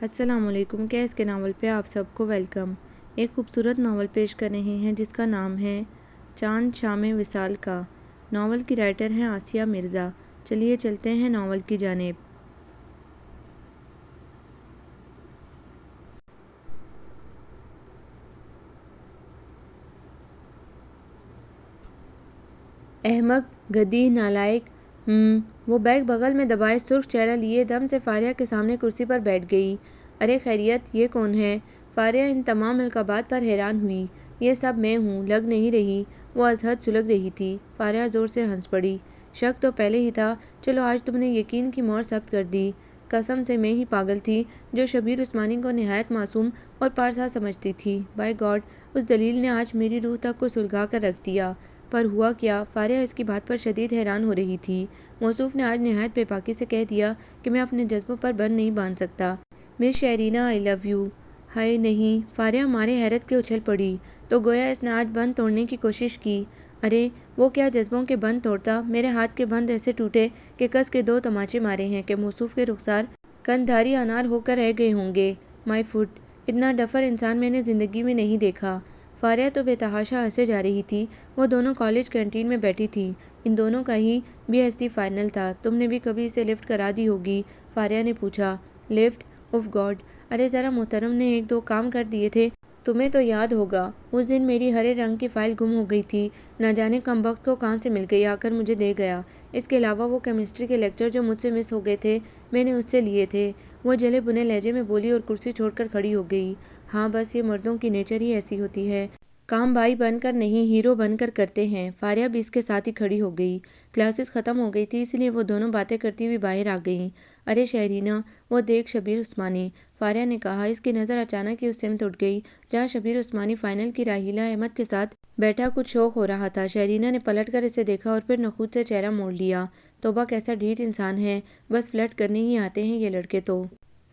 السلام علیکم۔ کیس کے ناول پہ آپ سب کو ویلکم۔ ایک خوبصورت ناول پیش کر رہے ہیں جس کا نام ہے چاند شام وصال کا۔ ناول کی رائٹر ہیں آسیہ مرزا۔ چلیے چلتے ہیں ناول کی جانب۔ احمق، گدی، نالائق۔ وہ بیگ بغل میں دبائے سرخ چہرہ لیے دم سے فاریہ کے سامنے کرسی پر بیٹھ گئی۔ ارے خیریت، یہ کون ہے؟ فاریہ ان تمام القابات پر حیران ہوئی۔ یہ سب میں ہوں، لگ نہیں رہی؟ وہ از حد سلگ رہی تھی۔ فاریہ زور سے ہنس پڑی۔ شک تو پہلے ہی تھا، چلو آج تم نے یقین کی مہر ثبت کر دی۔ قسم سے میں ہی پاگل تھی جو شبیر عثمانی کو نہایت معصوم اور پارسا سمجھتی تھی۔ بائی گاڈ، اس دلیل نے آج میری روح تک کو سلگا کر رکھ دیا۔ پر ہوا کیا؟ فاریہ اس کی بات پر شدید حیران ہو رہی تھی۔ موصوف نے آج نہایت بے باکی سے کہہ دیا کہ میں اپنے جذبوں پر بند نہیں باندھ سکتا۔ مس شیرینہ، آئی لو یو۔ ہائے نہیں! فاریہ مارے حیرت کے اچھل پڑی تو گویا اس نے آج بند توڑنے کی کوشش کی۔ ارے وہ کیا جذبوں کے بند توڑتا؟ میرے ہاتھ کے بند ایسے ٹوٹے کہ کس کے دو تماچے مارے ہیں کہ موصوف کے رخسار قندھاری انار ہو کر رہ گئے ہوں گے۔ مائی فٹ! اتنا ڈفر انسان میں نے زندگی میں نہیں دیکھا۔ فاریہ تو بے تحاشا ہنسے جا رہی تھی۔ وہ دونوں کالج کینٹین میں بیٹھی تھی۔ ان دونوں کا ہی بی ایس سی فائنل تھا۔ تم نے بھی کبھی اسے لفٹ کرا دی ہوگی؟ فاریہ نے پوچھا۔ لفٹ؟ If God! ارے ذرا محترم نے ایک دو کام کر دیے تھے، تمہیں تو یاد ہوگا۔ اس دن میری ہرے رنگ کی فائل گم ہو گئی تھی، نہ جانے کمبخت کو کہاں سے مل گئی، آ کر مجھے دے گیا۔ اس کے علاوہ وہ کیمسٹری کے لیکچر جو مجھ سے مس ہو گئے تھے، میں نے اس سے لیے تھے۔ وہ جلے بنے لہجے میں بولی اور کرسی چھوڑ کر کھڑی ہو گئی۔ ہاں بس یہ مردوں کی نیچر ہی ایسی ہوتی ہے، کام بھائی بن کر نہیں ہیرو بن کر کرتے ہیں۔ فاریہ بھی اس کے ساتھ ہی کھڑی ہو گئی۔ کلاسز ختم ہو گئی تھی، اس لیے وہ دونوں باتیں کرتی ہوئی باہر آ گئیں۔ ارے شہرینہ، وہ دیکھ شبیر عثمانی، فاریہ نے کہا۔ اس کی نظر اچانک ہی اس سمت اٹھ گئی جہاں شبیر عثمانی فائنل کی راحیلہ احمد کے ساتھ بیٹھا کچھ شوق ہو رہا تھا۔ شہرینہ نے پلٹ کر اسے دیکھا اور پھر نخوت سے چہرہ موڑ لیا۔ توبہ کیسا ڈھیٹ انسان ہے، بس فلرٹ کرنے ہی آتے ہیں یہ لڑکے تو۔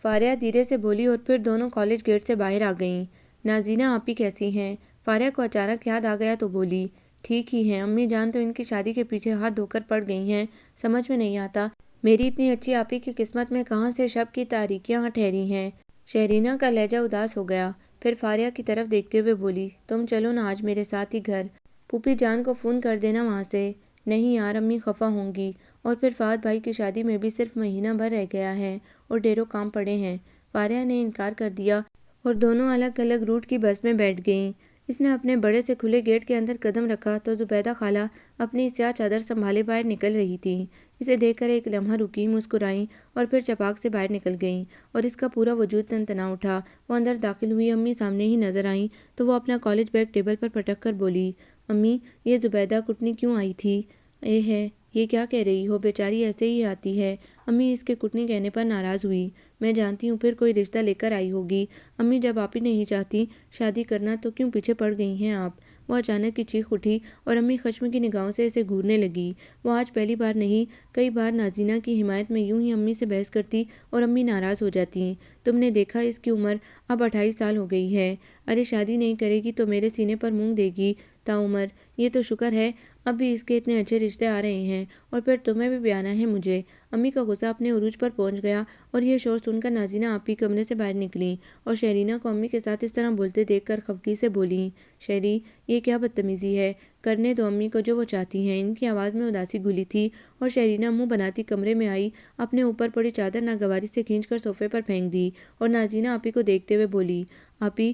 فاریہ دھیرے سے بولی اور پھر دونوں کالج گیٹ سے باہر آ گئیں۔ نازینہ آپی کیسی ہیں؟ فاریہ کو اچانک یاد آ گیا تو بولی۔ ٹھیک ہی ہیں، امی جان تو ان کی شادی کے پیچھے ہاتھ دھو کر پڑ گئی ہیں۔ سمجھ میں نہیں آتا میری اتنی اچھی آپی کی قسمت میں کہاں سے شب کی تاریکیاں ٹھہری ہیں۔ شہرینہ کا لہجہ اداس ہو گیا، پھر فاریہ کی طرف دیکھتے ہوئے بولی۔ تم چلو نا آج میرے ساتھ ہی گھر، پھوپھی جان کو فون کر دینا وہاں سے۔ نہیں یار، امی خفا ہوں گی، اور پھر فہد بھائی کی شادی میں بھی صرف مہینہ بھر رہ گیا ہے اور ڈھیروں کام پڑے ہیں۔ فاریہ نے انکار کر دیا اور دونوں الگ الگ روٹ کی بس میں بیٹھ گئیں۔ اس نے اپنے بڑے سے کھلے گیٹ کے اندر قدم رکھا تو زبیدہ خالہ اپنی سیاہ چادر سنبھالے باہر نکل رہی تھیں۔ اسے دیکھ کر ایک لمحہ رکی، مسکرائیں اور پھر چپاک سے باہر نکل گئیں اور اس کا پورا وجود تنتنا اٹھا۔ وہ اندر داخل ہوئی، امی سامنے ہی نظر آئیں تو وہ اپنا کالج بیگ ٹیبل پر پٹک کر بولی۔ امی، یہ زبیدہ کٹنی کیوں آئی تھی؟ اے ہے، یہ کیا کہہ رہی ہو؟ بیچاری ایسے ہی آتی ہے۔ امی اس کے کٹنی کہنے پر ناراض ہوئی۔ میں جانتی ہوں، پھر کوئی رشتہ لے کر آئی ہوگی۔ امی جب آپ ہی نہیں چاہتی شادی کرنا تو کیوں پیچھے پڑ گئی ہیں آپ؟ وہ اچانک کی چیخ اٹھی اور امی خشم کی نگاہوں سے اسے گھورنے لگی۔ وہ آج پہلی بار نہیں، کئی بار نازینہ کی حمایت میں یوں ہی امی سے بحث کرتی اور امی ناراض ہو جاتی۔ تم نے دیکھا اس کی عمر اب 28 سال ہو گئی ہے۔ ارے شادی نہیں کرے گی تو میرے سینے پر مونگ دے گی تاعمر۔ یہ تو شکر ہے اب بھی اس کے اتنے اچھے رشتے آ رہے ہیں، اور پھر تمہیں بھی بیانا ہے مجھے۔ امی کا غصہ اپنے عروج پر پہنچ گیا اور یہ شور سن کر نازینہ آپی کمرے سے باہر نکلیں اور شہرینہ کو امی کے ساتھ اس طرح بولتے دیکھ کر خفگی سے بولیں۔ شہری، یہ کیا بدتمیزی ہے؟ کرنے دو امی کو جو وہ چاہتی ہیں۔ ان کی آواز میں اداسی گھلی تھی اور شہرینہ منہ بناتی کمرے میں آئی، اپنے اوپر پڑی چادر ناگواری سے کھینچ کر صوفے پر پھینک دی اور نازینہ آپی کو دیکھتے ہوئے بولی۔ آپی،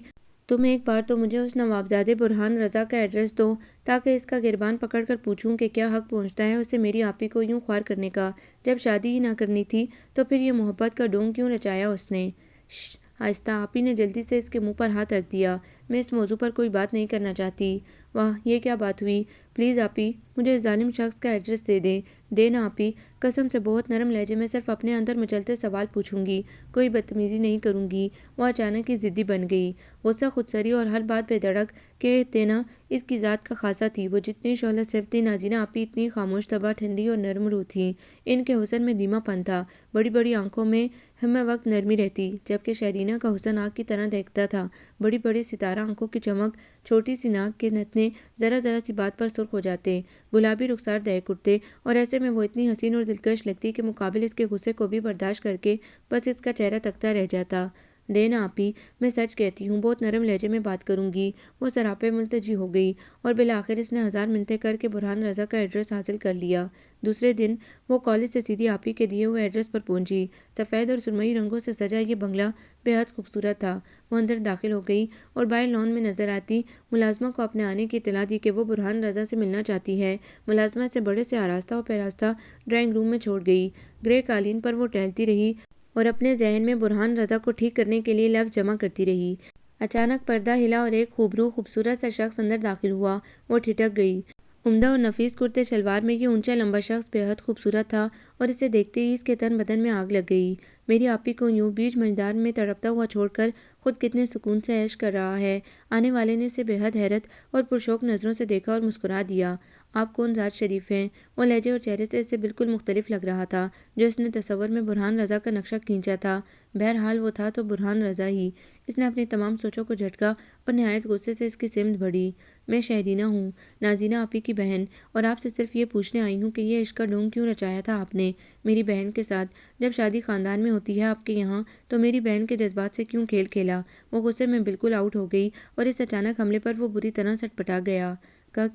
تم ایک بار تو مجھے اس نوابزادے برہان رضا کا ایڈریس دو تاکہ اس کا گربان پکڑ کر پوچھوں کہ کیا حق پہنچتا ہے اسے میری آپی کو یوں خوار کرنے کا۔ جب شادی ہی نہ کرنی تھی تو پھر یہ محبت کا ڈھونگ کیوں رچایا اس نے؟ شش! آہستہ! آپی نے جلدی سے اس کے منہ پر ہاتھ رکھ دیا۔ میں اس موضوع پر کوئی بات نہیں کرنا چاہتی۔ واہ، یہ کیا بات ہوئی؟ پلیز آپی، مجھے اس ظالم شخص کا ایڈریس دے دیں۔ دے نا آپی، قسم سے بہت نرم لہجے میں صرف اپنے اندر مچلتے سوال پوچھوں گی، کوئی بدتمیزی نہیں کروں گی۔ وہ اچانک ہی ضدی بن گئی۔ غصہ، خودسری اور ہر بات پہ دھڑک کے دینا اس کی ذات کا خاصہ تھی۔ وہ جتنی شعلہ صرف تھی، نازینہ آپی اتنی خاموش طبع، ٹھنڈی اور نرم روح تھیں۔ ان کے حسن میں دھیما پن تھا، بڑی بڑی آنکھوں میں ہمہ وقت نرمی رہتی، جبکہ شہرینہ کا حسن آگ کی طرح دہکتا تھا، بڑی بڑی ستارہ آنکھوں کی چمک، چھوٹی سی ناک کے نتنے، ذرا ذرا سی بات پر سرخ ہو جاتے، گلابی رخسار دہک اٹھتے، اور ایسے میں وہ اتنی حسین اور دلکش لگتی کہ مقابل اس کے غصے کو بھی برداشت کر کے بس اس کا چہرہ تکتا رہ جاتا۔ دینا آپی، میں سچ کہتی ہوں، بہت نرم لہجے میں بات کروں گی۔ وہ سراپے ملتجی ہو گئی اور بالآخر اس نے 1000 منتیں کر کے برہان رضا کا ایڈریس حاصل کر لیا۔ دوسرے دن وہ کالج سے سیدھی آپی کے دیے ہوئے ایڈریس پر پہنچی۔ سفید اور سرمئی رنگوں سے سجا یہ بنگلہ بے حد خوبصورت تھا۔ وہ اندر داخل ہو گئی اور باہر لان میں نظر آتی ملازمہ کو اپنے آنے کی اطلاع دی کہ وہ برہان رضا سے ملنا چاہتی ہے۔ ملازمہ سے بڑے سے آراستہ اور پیراستہ ڈرائنگ روم میں چھوڑ گئی۔ گرے قالین پر وہ ٹہلتی رہی اور اپنے ذہن میں برہان رضا کو ٹھیک کرنے کے لیے لفظ جمع کرتی رہی۔ اچانک پردہ ہلا اور ایک خوبرو خوبصورت سا شخص اندر داخل ہوا۔ وہ ٹھٹک گئی۔ عمدہ اور نفیس کرتے شلوار میں یہ اونچا لمبا شخص بے حد خوبصورت تھا اور اسے دیکھتے ہی اس کے تن بدن میں آگ لگ گئی۔ میری آپی کو یوں بیچ مجدار میں تڑپتا ہوا چھوڑ کر خود کتنے سکون سے عیش کر رہا ہے۔ آنے والے نے اسے بے حد حیرت اور پرشوق نظروں سے دیکھا اور مسکرا دیا۔ آپ کون ذات شریف ہیں؟ وہ لہجے اور چہرے سے اسے بالکل مختلف لگ رہا تھا جو اس نے تصور میں برہان رضا کا نقشہ کھینچا تھا۔ بہرحال وہ تھا تو برہان رضا ہی۔ اس نے اپنی تمام سوچوں کو جھٹکا اور نہایت غصے سے اس کی سمت بڑھی۔ میں شہرینہ ہوں، نازینہ آپی کی بہن، اور آپ سے صرف یہ پوچھنے آئی ہوں کہ یہ عشق کا ڈھونگ کیوں رچایا تھا آپ نے میری بہن کے ساتھ؟ جب شادی خاندان میں ہوتی ہے آپ کے یہاں تو میری بہن کے جذبات سے کیوں کھیل کھیلا؟ وہ غصے میں بالکل آؤٹ ہو گئی اور اس اچانک حملے پر وہ بری طرح سٹپٹا گیا۔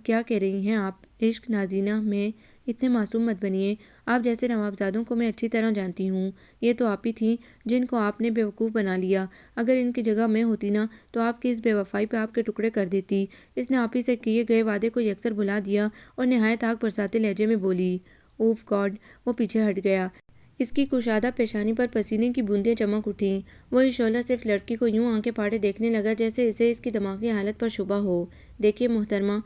کیا کہہ رہی ہیں آپ؟ عشق؟ نازینہ میں اتنے معصوم مت بنیے۔ آپ جیسے نوابزادوں کو میں اچھی طرح جانتی ہوں۔ یہ تو آپ ہی تھیں جن کو آپ نے بیوقوف بنا لیا۔ اگر ان کی جگہ میں ہوتی نا تو آپ کی اس بے وفائی پہ آپ کے ٹکڑے کر دیتی۔ اس نے آپ ہی سے کیے گئے وعدے کو یکسر بھلا دیا اور نہایت آگ برساتے لہجے میں بولی۔ اوف گاڈ! وہ پیچھے ہٹ گیا۔ اس کی کشادہ پیشانی پر پسینے کی بوندیں چمک اٹھیں۔ وہ اس شعلہ صرف لڑکی کو یوں آنکھیں پھاڑے دیکھنے لگا جیسے اسے اس کی دماغی حالت پر شبہ ہو۔ دیکھیے محترمہ،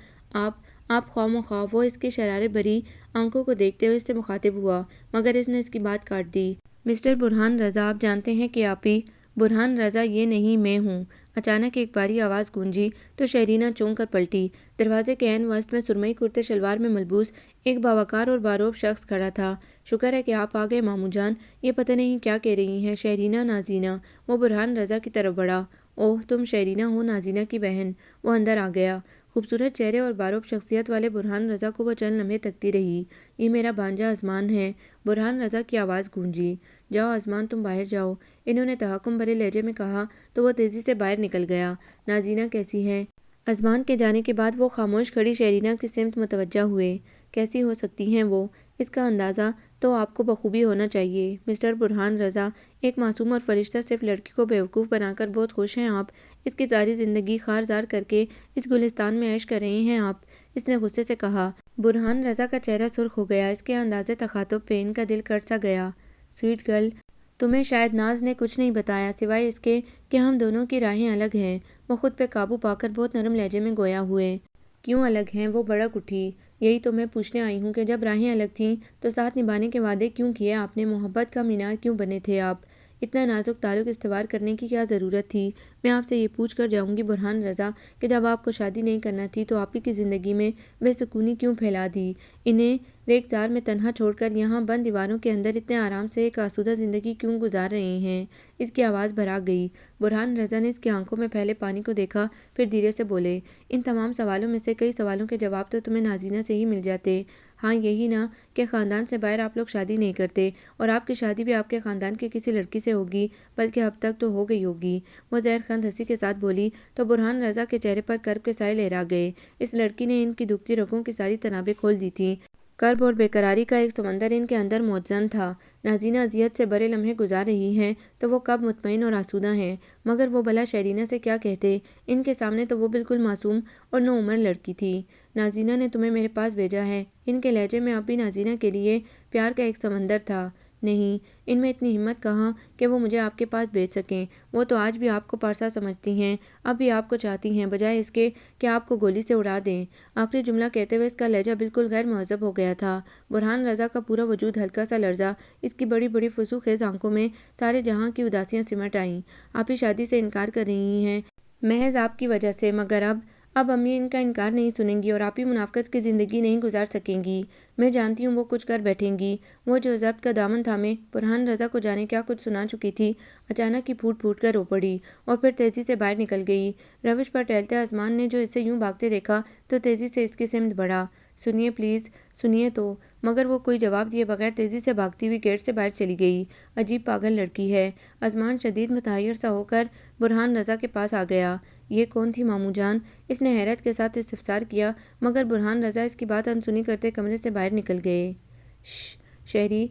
آپ خواہ مخواہ۔ وہ اس کی شرارے بھری آنکھوں کو دیکھتے ہوئے اس سے مخاطب ہوا، مگر اس نے اس کی بات کاٹ دی۔ مسٹر برہان رضا، آپ جانتے ہیں کہ آپی؟ برہان رضا یہ نہیں، میں ہوں۔ اچانک ایک باری آواز گونجی تو شہرینہ چونک کر پلٹی۔ دروازے کے عین وسط میں سرمئی کرتے شلوار میں ملبوس ایک باوقار اور باروب شخص کھڑا تھا۔ شکر ہے کہ آپ آ گئے ماموں جان، یہ پتہ نہیں کیا کہہ رہی ہیں شہرینہ نازینہ۔ وہ برہان رضا کی طرف بڑھا۔ اوہ، تم شہرینہ ہو، نازینہ کی بہن۔ وہ اندر آ گیا۔ خوبصورت چہرے اور باروب شخصیت والے برہان رضا کو وہ چند لمحے تکتی رہی۔ یہ میرا بھانجا عثمان ہے، برہان رضا کی آواز گونجی۔ جاؤ عثمان، تم باہر جاؤ، انہوں نے تحکم بھرے لہجے میں کہا تو وہ تیزی سے باہر نکل گیا۔ نازینہ کیسی ہے؟ عثمان کے جانے کے بعد وہ خاموش کھڑی شہرینہ کی سمت متوجہ ہوئے۔ کیسی ہو سکتی ہیں وہ؟ اس کا اندازہ تو آپ کو بخوبی ہونا چاہیے مسٹر برہان رضا، ایک معصوم اور فرشتہ صرف لڑکی کو بیوقوف بنا کر بہت خوش ہیں آپ۔ اس کی ساری زندگی خار زار کر کے اس گلستان میں عیش کر رہے ہیں آپ، اس نے غصے سے کہا۔ برہان رضا کا چہرہ سرخ ہو گیا۔ اس کے اندازے تخاطب پہ ان کا دل کٹ سا گیا۔ سویٹ گرل، تمہیں شاید ناز نے کچھ نہیں بتایا سوائے اس کے کہ ہم دونوں کی راہیں الگ ہیں۔ وہ خود پہ قابو پا کر بہت نرم لہجے میں گویا ہوئے۔ کیوں الگ ہیں؟ وہ بھڑک اٹھی۔ یہی تو میں پوچھنے آئی ہوں کہ جب راہیں الگ تھیں تو ساتھ نبھانے کے وعدے کیوں کیے آپ نے؟ محبت کا مینار کیوں بنے تھے آپ؟ اتنا نازک تعلق استوار کرنے کی کیا ضرورت تھی؟ میں آپ سے یہ پوچھ کر جاؤں گی برہان رضا کہ جب آپ کو شادی نہیں کرنا تھی تو آپ ہی کی زندگی میں بے سکونی کیوں پھیلا دی؟ انہیں ریگزار میں تنہا چھوڑ کر یہاں بند دیواروں کے اندر اتنے آرام سے ایک آسودہ زندگی کیوں گزار رہے ہیں؟ اس کی آواز بھڑک گئی۔ برہان رضا نے اس کی آنکھوں میں پھیلے پانی کو دیکھا، پھر دھیرے سے بولے، ان تمام سوالوں میں سے کئی سوالوں کے جواب تو تمہیں نازینہ سے ہی مل جاتے۔ ہاں یہی نا کہ خاندان سے باہر آپ لوگ شادی نہیں کرتے اور آپ کی شادی بھی آپ کے خاندان کی کسی لڑکی سے ہوگی، بلکہ اب تک تو ہو گئی ہوگی۔ وہ زہر خند ہنسی کے ساتھ بولی تو برہان رضا کے چہرے پر کرب کے سائے لہرا گئے۔ اس لڑکی نے ان کی دکھتی رگوں کی ساری تنابیں کھول دی تھیں۔ کرب اور بےقراری کا ایک سمندر ان کے اندر موجزن تھا۔ نازینہ اذیت سے برے لمحے گزار رہی ہیں تو وہ کب مطمئن اور آسودہ ہیں؟ مگر وہ بھلا شہرینہ سے کیا کہتے؟ ان کے سامنے تو وہ بالکل معصوم اور نوعمر لڑکی تھی۔ نازینہ نے تمہیں میرے پاس بھیجا ہے۔ ان کے لہجے میں اب بھی نازینہ کے لیے پیار کا ایک سمندر تھا۔ نہیں، ان میں اتنی ہمت کہاں کہ وہ مجھے آپ کے پاس بھیج سکیں۔ وہ تو آج بھی آپ کو پارسا سمجھتی ہیں، اب بھی آپ کو چاہتی ہیں، بجائے اس کے کہ آپ کو گولی سے اڑا دیں۔ آخری جملہ کہتے ہوئے اس کا لہجہ بالکل غیر مہذب ہو گیا تھا۔ برہان رضا کا پورا وجود ہلکا سا لرزا۔ اس کی بڑی بڑی فسو خیز آنکھوں میں سارے جہاں کی اداسیاں سمٹ آئیں۔ آپ ہی شادی سے انکار کر رہی ہیں محض آپ کی وجہ سے، مگر اب امی ان کا انکار نہیں سنیں گی اور آپ ہی منافقت کی زندگی نہیں گزار سکیں گی۔ میں جانتی ہوں وہ کچھ کر بیٹھیں گی۔ وہ جو ضبط کا دامن تھامے برہان رضا کو جانے کیا کچھ سنا چکی تھی، اچانک ہی پھوٹ پھوٹ کر رو پڑی اور پھر تیزی سے باہر نکل گئی۔ روش پر ٹہلتے آسمان نے جو اسے یوں بھاگتے دیکھا تو تیزی سے اس کی سمت بڑھا۔ سنیے پلیز، سنیے تو۔ مگر وہ کوئی جواب دیے بغیر تیزی سے بھاگتی ہوئی گیٹ سے باہر چلی گئی۔ عجیب پاگل لڑکی ہے۔ ازمان شدید متحیر سا ہو کر برہان رضا کے پاس آ گیا۔ یہ کون تھی ماموں جان؟ اس نے حیرت کے ساتھ استفسار کیا، مگر برہان رضا اس کی بات انسنی کرتے کمرے سے باہر نکل گئے۔ شہری،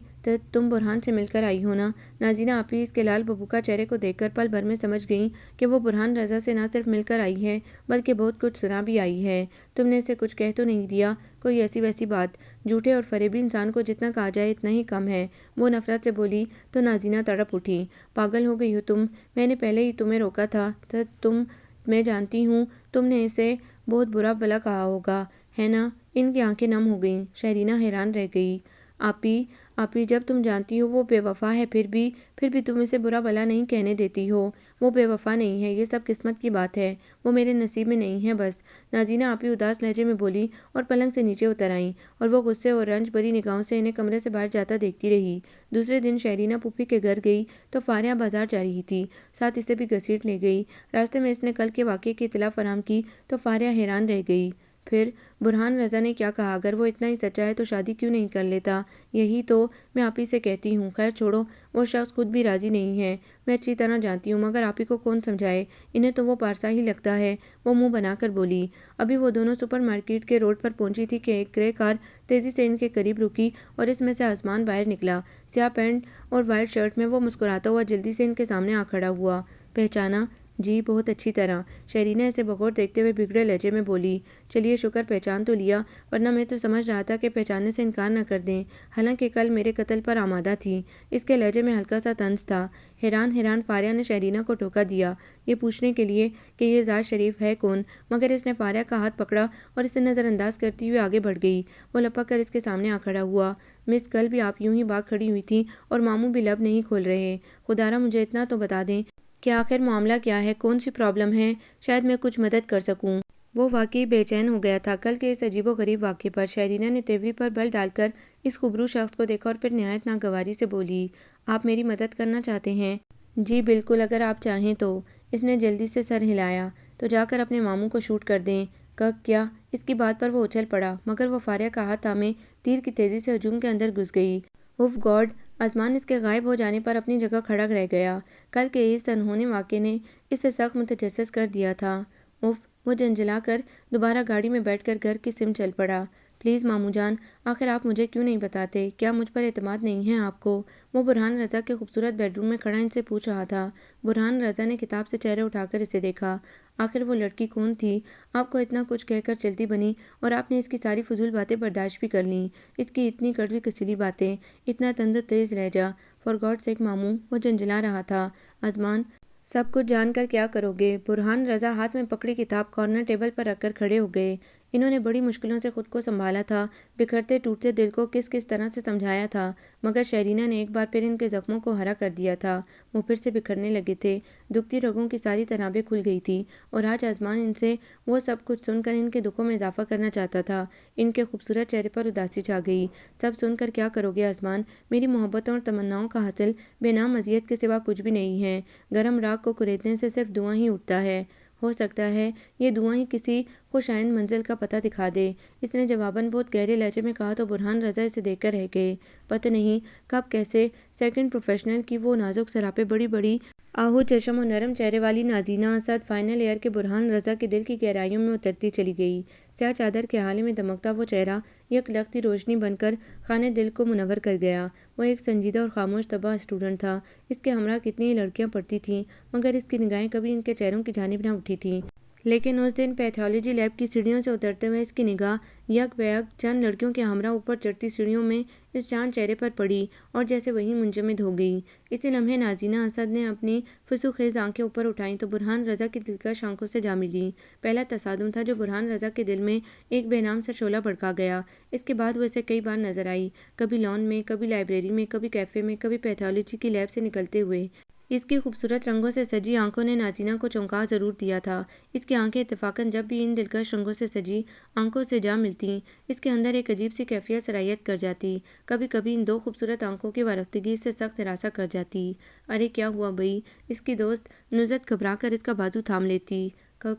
تم برہان سے مل کر آئی ہو نا؟ نازینہ آپی اس کے لال ببو کا چہرے کو دیکھ کر پل بھر میں سمجھ گئیں کہ وہ برہان رضا سے نہ صرف مل کر آئی ہے بلکہ بہت کچھ سنا بھی آئی ہے۔ تم نے اسے کچھ کہہ تو نہیں دیا؟ کوئی ایسی ویسی بات؟ جھوٹے اور فریبی انسان کو جتنا کہا جائے اتنا ہی کم ہے، وہ نفرت سے بولی تو نازینہ تڑپ اٹھی۔ پاگل ہو گئی ہو تم، میں نے پہلے ہی تمہیں روکا تھا۔ میں جانتی ہوں تم نے اسے بہت برا بھلا کہا ہوگا، ہے نا؟ ان کی آنکھیں نم ہو گئیں۔ شہرینہ حیران رہ گئی۔ آپی جب تم جانتی ہو وہ بے وفا ہے پھر بھی تم اسے برا بھلا نہیں کہنے دیتی ہو۔ وہ بے وفا نہیں ہے، یہ سب قسمت کی بات ہے، وہ میرے نصیب میں نہیں ہے بس۔ نازینہ آپی اداس لہجے میں بولی اور پلنگ سے نیچے اتر آئیں، اور وہ غصے اور رنج بھری نگاہوں سے انہیں کمرے سے باہر جاتا دیکھتی رہی۔ دوسرے دن شہرینہ پھوپھی کے گھر گئی تو فاریہ بازار جا رہی تھی، ساتھ اسے بھی گھسیٹ لے گئی۔ راستے میں اس نے کل کے واقعے کی اطلاع فراہم کی تو فاریہ حیران رہ گئی۔ پھر برہان رضا نے کیا کہا؟ اگر وہ اتنا ہی سچا ہے تو شادی کیوں نہیں کر لیتا؟ یہی تو میں آپی سے کہتی ہوں۔ خیر چھوڑو، وہ شخص خود بھی راضی نہیں ہے، میں اچھی طرح جانتی ہوں، مگر آپی کو کون سمجھائے؟ انہیں تو وہ پارسا ہی لگتا ہے، وہ منہ بنا کر بولی۔ ابھی وہ دونوں سپر مارکیٹ کے روڈ پر پہنچی تھی کہ ایک گرے کار تیزی سے ان کے قریب رکی اور اس میں سے ازمان باہر نکلا۔ سیاہ پینٹ اور وائٹ شرٹ میں وہ مسکراتا ہوا جلدی سے ان کے سامنے آ کھڑا ہوا۔ پہچانا؟ جی بہت اچھی طرح، شہرینہ اسے بغور دیکھتے ہوئے بگڑے لہجے میں بولی۔ چلیے شکر پہچان تو لیا، ورنہ میں تو سمجھ رہا تھا کہ پہچاننے سے انکار نہ کر دیں، حالانکہ کل میرے قتل پر آمادہ تھی۔ اس کے لہجے میں ہلکا سا طنز تھا۔ حیران فاریہ نے شہرینہ کو ٹوکا دیا، یہ پوچھنے کے لیے کہ یہ ذات شریف ہے کون، مگر اس نے فاریہ کا ہاتھ پکڑا اور اسے نظر انداز کرتی ہوئے آگے بڑھ گئی۔ وہ لپک کر اس کے سامنے آ کھڑا ہوا۔ مس، کل بھی آپ یوں ہی بھاگ کھڑی ہوئی تھیں اور ماموں بھی لب نہیں کھول رہے۔ خدارا مجھے اتنا تو بتا دیں کہ آخر معاملہ کیا ہے، کون سی پرابلم ہے، شاید میں کچھ مدد کر سکوں۔ وہ واقعی بے چین ہو گیا تھا کل کے اس عجیب و غریب واقعے پر۔ شہرینہ نے تیوری پر بل ڈال کر اس خوبرو شخص کو دیکھا اور پھر نہایت ناگواری سے بولی، آپ میری مدد کرنا چاہتے ہیں؟ جی بالکل، اگر آپ چاہیں تو۔ اس نے جلدی سے سر ہلایا۔ تو جا کر اپنے ماموں کو شوٹ کر دیں۔ کیا؟ اس کی بات پر وہ اچھل پڑا، مگر وہ فاریہ کا ہاتھ تھامے تیر کی تیزی سے ہجوم کے اندر گھس گئی۔ If God! ازمان اس کے غائب ہو جانے پر اپنی جگہ کھڑا رہ گیا۔ کل کے اس انہونی واقعے نے اسے سخت متجسس کر دیا تھا۔ اف! وہ جھنجھلا کر دوبارہ گاڑی میں بیٹھ کر گھر کی سمت چل پڑا۔ پلیز ماموں جان، آخر آپ مجھے کیوں نہیں بتاتے؟ کیا مجھ پر اعتماد نہیں ہے آپ کو؟ وہ برہان رضا کے خوبصورت بیڈ روم میں کھڑا ان سے پوچھ رہا تھا۔ برہان رضا نے کتاب سے چہرہ اٹھا کر اسے دیکھا۔ آخر وہ لڑکی کون تھی؟ آپ کو اتنا کچھ کہہ کر چلتی بنی اور آپ نے اس کی ساری فضول باتیں برداشت بھی کر لیں، اس کی اتنی کڑوی کسیلی باتیں، اتنا تند و تیز لہجہ۔ فار گاڈ سیک ماموں، وہ جھنجھلا رہا تھا۔ ازمان، سب کچھ جان کر کیا کرو گے؟ برہان رضا ہاتھ میں پکڑی کتاب کارنر ٹیبل پر رکھ کر کھڑے ہو گئے۔ انہوں نے بڑی مشکلوں سے خود کو سنبھالا تھا، بکھرتے ٹوٹتے دل کو کس طرح سے سمجھایا تھا، مگر شہرینہ نے ایک بار پھر ان کے زخموں کو ہرا کر دیا تھا۔ وہ پھر سے بکھرنے لگے تھے، دکھتی رگوں کی ساری تنابیں کھل گئی تھیں، اور آج ازمان ان سے وہ سب کچھ سن کر ان کے دکھوں میں اضافہ کرنا چاہتا تھا۔ ان کے خوبصورت چہرے پر اداسی چھا گئی۔ سب سن کر کیا کرو گے ازمان؟ میری محبتوں اور تمناؤں کا حاصل بے نام اذیت کے سوا کچھ بھی نہیں ہے۔ گرم راکھ کو کریدنے سے صرف دھواں ہی اٹھتا ہے، ہو سکتا ہے یہ دھواں ہی کسی خوش آئند منزل کا پتہ دکھا دے۔ اس نے جواباً بہت گہرے لہجے میں کہا تو برہان رضا اسے دیکھ کر رہ گئے۔ پتہ نہیں کب کیسے سیکنڈ پروفیشنل کی وہ نازک سراپیں بڑی بڑی آہو چشم اور نرم چہرے والی نازینہ اسد فائنل ایئر کے برہان رضا کے دل کی گہرائیوں میں اترتی چلی گئی۔ سیاہ چادر کے حالے میں دمکتا وہ چہرہ یک لختی روشنی بن کر خانے دل کو منور کر گیا۔ وہ ایک سنجیدہ اور خاموش طبع اسٹوڈنٹ تھا۔ اس کے ہمراہ کتنی ہی لڑکیاں پڑھتی تھیں، مگر اس کی نگاہیں کبھی ان کے چہروں کی جانب نہ اٹھی تھیں۔ لیکن اس دن پیتھولوجی لیب کی سیڑھیوں سے اترتے ہوئے اس کی نگاہ یک بہ یک چند لڑکیوں کے ہمراہ اوپر چڑھتی سیڑھیوں میں اس چاند چہرے پر پڑی اور جیسے وہی منجمد ہو گئی۔ اسی لمحے نازینہ اسد نے اپنی فسو خیز آنکھیں اوپر اٹھائیں تو برہان رضا کی دلکش آنکھوں سے جا ملیں۔ پہلا تصادم تھا جو برہان رضا کے دل میں ایک بے نام سا شعلہ بھڑکا گیا۔ اس کے بعد وہ اسے کئی بار نظر آئی، کبھی لان میں، کبھی لائبریری میں، کبھی کیفے میں، کبھی پیتھولوجی کی لیب سے نکلتے ہوئے۔ اس کی خوبصورت رنگوں سے سجی آنکھوں نے نازینہ کو چونکا ضرور دیا تھا۔ اس کی آنکھیں اتفاقاً جب بھی ان دلکش رنگوں سے سجی آنکھوں سے جا ملتیں، اس کے اندر ایک عجیب سی کیفیت سرایت کر جاتی۔ کبھی کبھی ان دو خوبصورت آنکھوں کی وارفتگی اس سے سخت ہراساں کر جاتی۔ ارے کیا ہوا بھئی؟ اس کی دوست نزہت گھبرا کر اس کا بازو تھام لیتی۔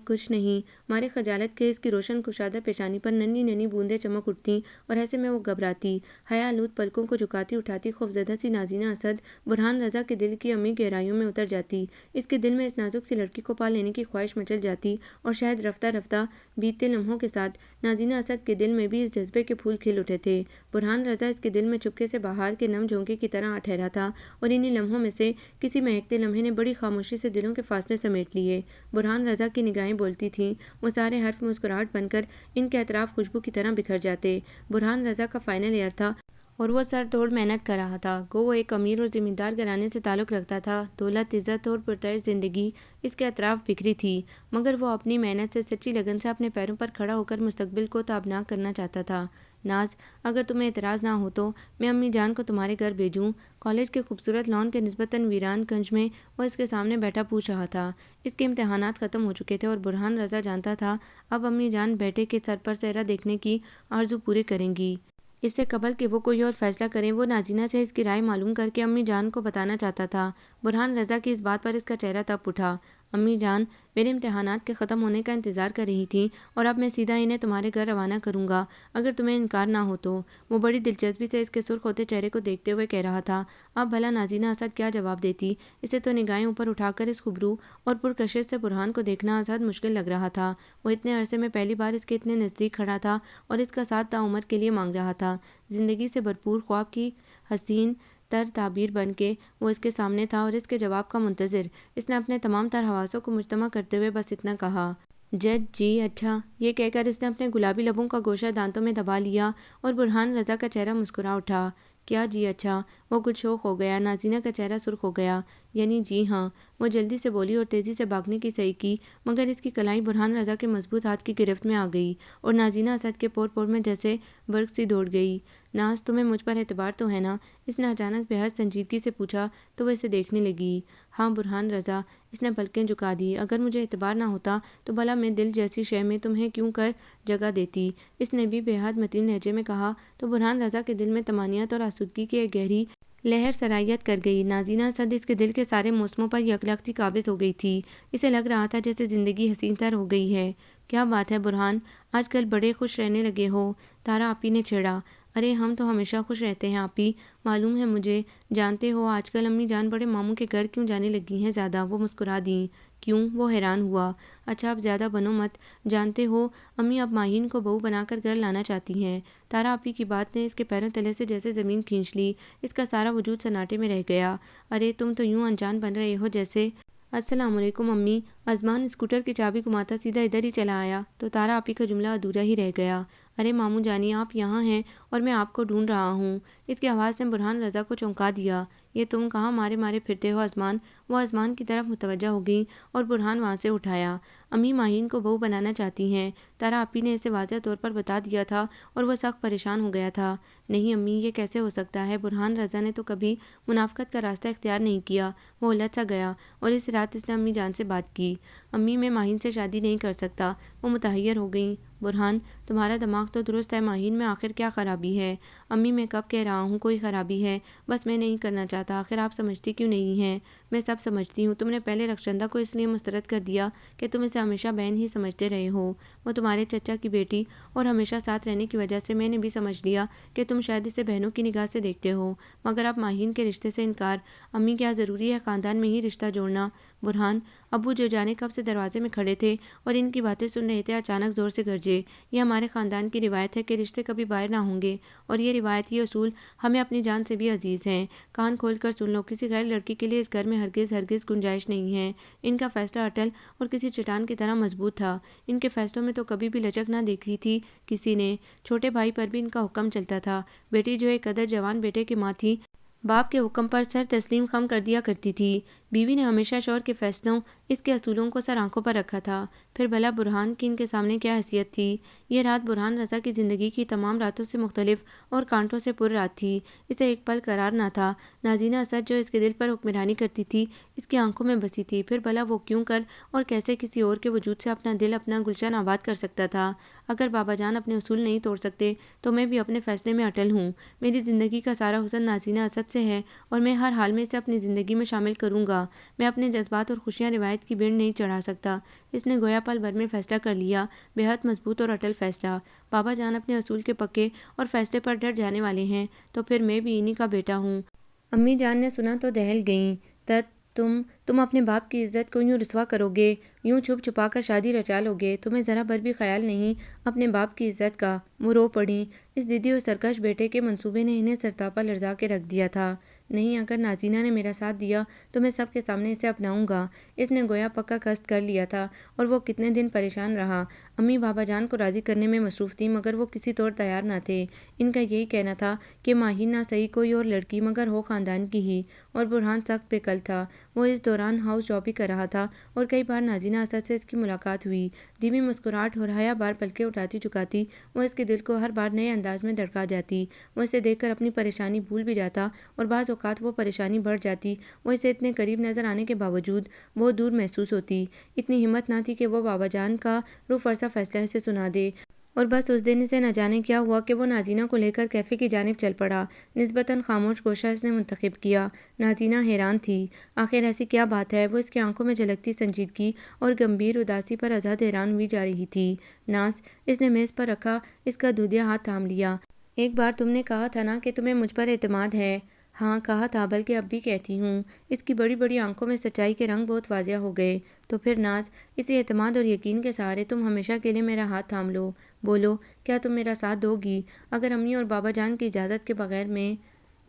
کچھ نہیں۔ مارے خجالت کے اس کی روشن کشادہ پیشانی پر ننھی ننھی بوندیں چمک اٹھتیں اور ایسے میں وہ گھبراتی، حیا آلود پلکوں کو جھکاتی اٹھاتی خوفزدہ سی نازنہ اسد برہان رضا کے دل کی عمیق گہرائیوں میں اتر جاتی۔ اس کے دل میں اس نازک سی لڑکی کو پا لینے کی خواہش مچل جاتی اور شاید رفتہ رفتہ بیتتے لمحوں کے ساتھ نازنہ اسد کے دل میں بھی اس جذبے کے پھول کھل اٹھے تھے۔ برہان رضا اس کے دل میں چپکے سے بہار کے نم جھونکے کی طرح آ ٹھہرا تھا اور انہی لمحوں میں سے کسی مہکتے لمحے نے بڑی خاموشی سے دلوں کے فاصلے سمیٹ لیے۔ برہان رضا کی نگاہیں بولتی تھیں، وہ سارے حرف مسکراہٹ بن کر ان کے اطراف خوشبو کی طرح بکھر جاتے۔ برہان رضا کا فائنل ایئر تھا اور وہ سر توڑ محنت کر رہا تھا۔ گو وہ ایک امیر اور ذمہ دار گھرانے سے تعلق رکھتا تھا۔ دولت، عزت اور پرتعش زندگی اس کے اطراف بکھری تھی، مگر وہ اپنی محنت سے سچی لگن سے اپنے پیروں پر کھڑا ہو کر مستقبل کو تابناک کرنا چاہتا تھا۔ ناز، اگر تمہیں اعتراض نہ ہو تو میں امی جان کو تمہارے گھر بھیجوں؟ کالج کے خوبصورت لان کے نسبتاً ویران کنج میں وہ اس کے سامنے بیٹھا پوچھ رہا تھا۔ اس کے امتحانات ختم ہو چکے تھے اور برہان رضا جانتا تھا اب امی جان بیٹے کے سر پر سہرا دیکھنے کی آرزو پوری کریں گی۔ اس سے قبل کہ وہ کوئی اور فیصلہ کریں، وہ نازنہ سے اس کی رائے معلوم کر کے امی جان کو بتانا چاہتا تھا۔ برہان رضا کی اس بات پر اس کا چہرہ تپ اٹھا۔ امی جان میرے امتحانات کے ختم ہونے کا انتظار کر رہی تھیں اور اب میں سیدھا انہیں تمہارے گھر روانہ کروں گا، اگر تمہیں انکار نہ ہو تو۔ وہ بڑی دلچسپی سے اس کے سرخ ہوتے چہرے کو دیکھتے ہوئے کہہ رہا تھا۔ اب بھلا نازنہ اسد کیا جواب دیتی؟ اسے تو نگاہیں اوپر اٹھا کر اس خوبرو اور پرکشش سے برہان کو دیکھنا ازحد مشکل لگ رہا تھا۔ وہ اتنے عرصے میں پہلی بار اس کے اتنے نزدیک کھڑا تھا اور اس کا ساتھ تاعمر کے لیے مانگ رہا تھا۔ زندگی سے بھرپور خواب کی حسین تر تعبیر بن کے وہ اس کے سامنے تھا اور اس کے جواب کا منتظر۔ اس نے اپنے تمام تر حواسوں کو مجتمع کرتے ہوئے بس اتنا کہا، جج جی اچھا۔ یہ کہہ کر اس نے اپنے گلابی لبوں کا گوشہ دانتوں میں دبا لیا اور برہان رضا کا چہرہ مسکرا اٹھا۔ کیا جی اچھا؟ وہ کچھ شوق ہو گیا، نازنہ کا چہرہ سرخ ہو گیا۔ یعنی جی ہاں، وہ جلدی سے بولی اور تیزی سے بھاگنے کی صحیح کی، مگر اس کی کلائی برہان رضا کے مضبوط ہاتھ کی گرفت میں آ گئی اور نازنہ اسد کے پور پور میں جیسے برق سی دوڑ گئی۔ ناز، تمہیں مجھ پر اعتبار تو ہے نا؟ اس نے اچانک بےحد سنجیدگی سے پوچھا تو وہ اسے دیکھنے لگی۔ ہاں برہان رضا، اس نے پلکیں جھکا دی۔ اگر مجھے اعتبار نہ ہوتا تو بھلا میں دل جیسی شے میں تمہیں کیوں کر جگہ دیتی؟ اس نے بھی بےحد متین لہجے میں کہا تو برہان رضا کے دل میں طمانینت اور آسودگی کی ایک گہری لہر سرایت کر گئی۔ نازنہ اسد اس کے دل کے سارے موسموں پر یکلختی قابض ہو گئی تھی۔ اسے لگ رہا تھا جیسے زندگی حسین تر ہو گئی ہے۔ کیا بات ہے برہان، آج کل بڑے خوش رہنے لگے ہو؟ تارا آپی نے چھیڑا۔ ارے ہم تو ہمیشہ خوش رہتے ہیں آپی، معلوم ہے مجھے۔ جانتے ہو آج کل امی جان بڑے ماموں کے گھر کیوں جانے لگی ہیں زیادہ؟ وہ مسکرا دیں۔ کیوں؟ وہ حیران ہوا۔ اچھا اب زیادہ بنو مت، جانتے ہو امی اب ماہین کو بہو بنا کر گھر لانا چاہتی ہیں۔ تارا آپی کی بات نے اس کے پیروں تلے سے جیسے زمین کھینچ لی۔ اس کا سارا وجود سناٹے میں رہ گیا۔ ارے تم تو یوں انجان بن رہے ہو جیسے۔ السلام علیکم امی۔ ازمان اسکوٹر کی چابی گھماتا سیدھا ادھر ہی چلا آیا تو تارا آپی کا جملہ ادھورا ہی رہ گیا۔ ارے ماموں جانی، آپ یہاں ہیں اور میں آپ کو ڈھونڈ رہا ہوں۔ اس کی آواز نے برہان رضا کو چونکا دیا۔ یہ تم کہاں مارے مارے پھرتے ہو ازمان؟ وہ ازمان کی طرف متوجہ ہو گئیں اور برہان وہاں سے اٹھایا۔ امی ماہین کو بہو بنانا چاہتی ہیں، تارا آپی نے اسے واضح طور پر بتا دیا تھا اور وہ سخت پریشان ہو گیا تھا۔ نہیں امی، یہ کیسے ہو سکتا ہے؟ برہان رضا نے تو کبھی منافقت کا راستہ اختیار نہیں کیا۔ وہ الجھ سا گیا اور اس رات اس نے امی جان سے بات کی۔ امی میں ماہین سے شادی نہیں کر سکتا۔ وہ متحیر ہو گئیں۔ برہان، تمہارا دماغ تو درست ہے، ماہین میں آخر کیا خرابی ہے؟ امی میں کب کہہ رہا ہوں کوئی خرابی ہے، بس میں نہیں کرنا چاہتا۔ آخر آپ سمجھتی کیوں نہیں ہیں؟ میں سب سمجھتی ہوں۔ تم نے پہلے رخشندہ کو اس لیے مسترد کر دیا کہ تم اسے ہمیشہ بہن ہی سمجھتے رہے ہو۔ وہ تمہارے چچا کی بیٹی اور ہمیشہ ساتھ رہنے کی وجہ سے میں نے بھی سمجھ لیا کہ تم شاید اسے بہنوں کی نگاہ سے دیکھتے ہو، مگر اب ماہین کے رشتے سے انکار۔ امی کیا ضروری ہے خاندان میں ہی رشتہ جوڑنا؟ برہان، ابو جو جانے کب سے دروازے میں کھڑے تھے اور ان کی باتیں سن رہے تھے اچانک زور سے گرجے۔ یہ ہمارے خاندان کی روایت ہے کہ رشتے کبھی باہر نہ ہوں گے اور یہ روایتی اصول ہمیں اپنی جان سے بھی عزیز ہیں۔ کان کھول کر سن لو، کسی غیر لڑکی کے لیے اس گھر میں ہرگز ہرگز گنجائش نہیں ہے۔ ان کا فیصلہ اٹل اور کسی چٹان کی طرح مضبوط تھا۔ ان کے فیصلوں میں تو کبھی بھی لچک نہ دیکھی تھی کسی نے۔ چھوٹے بھائی پر بھی ان کا حکم چلتا تھا۔ بیٹی جو ایک قدر جوان بیٹے کی ماں تھی، باپ کے حکم پر سر تسلیم خم کر دیا کرتی تھی۔ بیوی نے ہمیشہ شوہر کے فیصلوں، اس کے اصولوں کو سر آنکھوں پر رکھا تھا۔ پھر بھلا برہان کی ان کے سامنے کیا حیثیت تھی؟ یہ رات برہان رضا کی زندگی کی تمام راتوں سے مختلف اور کانٹوں سے پر رات تھی۔ اسے ایک پل قرار نہ تھا۔ نازینہ اسد جو اس کے دل پر حکمرانی کرتی تھی اس کی آنکھوں میں بسی تھی، پھر بھلا وہ کیوں کر اور کیسے کسی اور کے وجود سے اپنا دل، اپنا گلشن آباد کر سکتا تھا؟ اگر بابا جان اپنے اصول نہیں توڑ سکتے تو میں بھی اپنے فیصلے میں اٹل ہوں۔ میری زندگی کا سارا حسن نازینہ اسد سے ہے اور میں ہر حال میں اسے اپنی زندگی میں شامل کروں گا۔ میں اپنے جذبات اور خوشیاں روایت کی بھیڑ نہیں چڑھا سکتا۔ اس نے گویا پل بھر میں فیصلہ کر لیا، بے حد مضبوط اور اٹل فیصلہ۔ بابا جان اپنے اصول کے پکے اور فیصلے پر ڈٹ جانے والے ہیں تو پھر میں بھی انہی کا بیٹا ہوں۔ امی جان نے سنا تو دہل گئیں۔ تم اپنے باپ کی عزت کو یوں رسوا کرو گے، یوں چھپ چھپا کر شادی رچا لو گے؟ تمہیں ذرا بھر بھی خیال نہیں اپنے باپ کی عزت کا؟ وہ رو پڑیں۔ اس ضدی اور سرکش بیٹے کے منصوبے نے انہیں سرتاپا لرزا کے رکھ دیا تھا۔ نہیں، اگر نازینہ نے میرا ساتھ دیا تو میں سب کے سامنے اسے اپناؤں گا۔ اس نے گویا پکا قصد کر لیا تھا اور وہ کتنے دن پریشان رہا۔ امی بابا جان کو راضی کرنے میں مصروف تھیں مگر وہ کسی طور تیار نہ تھے۔ ان کا یہی کہنا تھا کہ ماہی نہ صحیح کوئی اور لڑکی مگر ہو خاندان کی ہی، اور برہان سخت بے کل تھا۔ وہ اس دوران ہاؤس جاب بھی کر رہا تھا اور کئی بار نازینہ اسد سے اس کی ملاقات ہوئی۔ دھیمی مسکراہٹ اور حیا بار پلکیں اٹھاتی جھکاتی وہ اس کے دل کو ہر بار نئے انداز میں دھڑکا جاتی۔ وہ اسے دیکھ کر اپنی پریشانی بھول بھی جاتا اور بعض اوقات وہ پریشانی بڑھ جاتی۔ وہ اسے اتنے قریب نظر آنے کے باوجود بہت دور محسوس ہوتی۔ اتنی ہمت نہ تھی کہ وہ بابا جان کا روح فرسا فیصلہ اسے سنا دے، اور بس اس دن اسے نہ جانے کیا ہوا کہ وہ نازینہ کو لے کر کیفے کی جانب چل پڑا۔ نسبتاً خاموش گوشہ اس نے منتخب کیا۔ نازینہ حیران تھی، آخر ایسی کیا بات ہے؟ وہ اس کی آنکھوں میں جھلکتی سنجیدگی اور گمبھیر اداسی پر ازحد حیران ہوئی جا رہی تھی۔ ناز، اس نے میز پر رکھا اس کا دودھیا ہاتھ تھام لیا۔ ایک بار تم نے کہا تھا نا کہ تمہیں مجھ پر اعتماد ہے؟ ہاں کہا تھا، بلکہ اب بھی کہتی ہوں۔ اس کی بڑی بڑی آنکھوں میں سچائی کے رنگ بہت واضح ہو گئے۔ تو پھر ناز، اسی اعتماد اور یقین کے سہارے تم ہمیشہ کے لیے میرا ہاتھ تھام لو۔ بولو، کیا تم میرا ساتھ دو گی؟ اگر امی اور بابا جان کی اجازت کے بغیر میں؟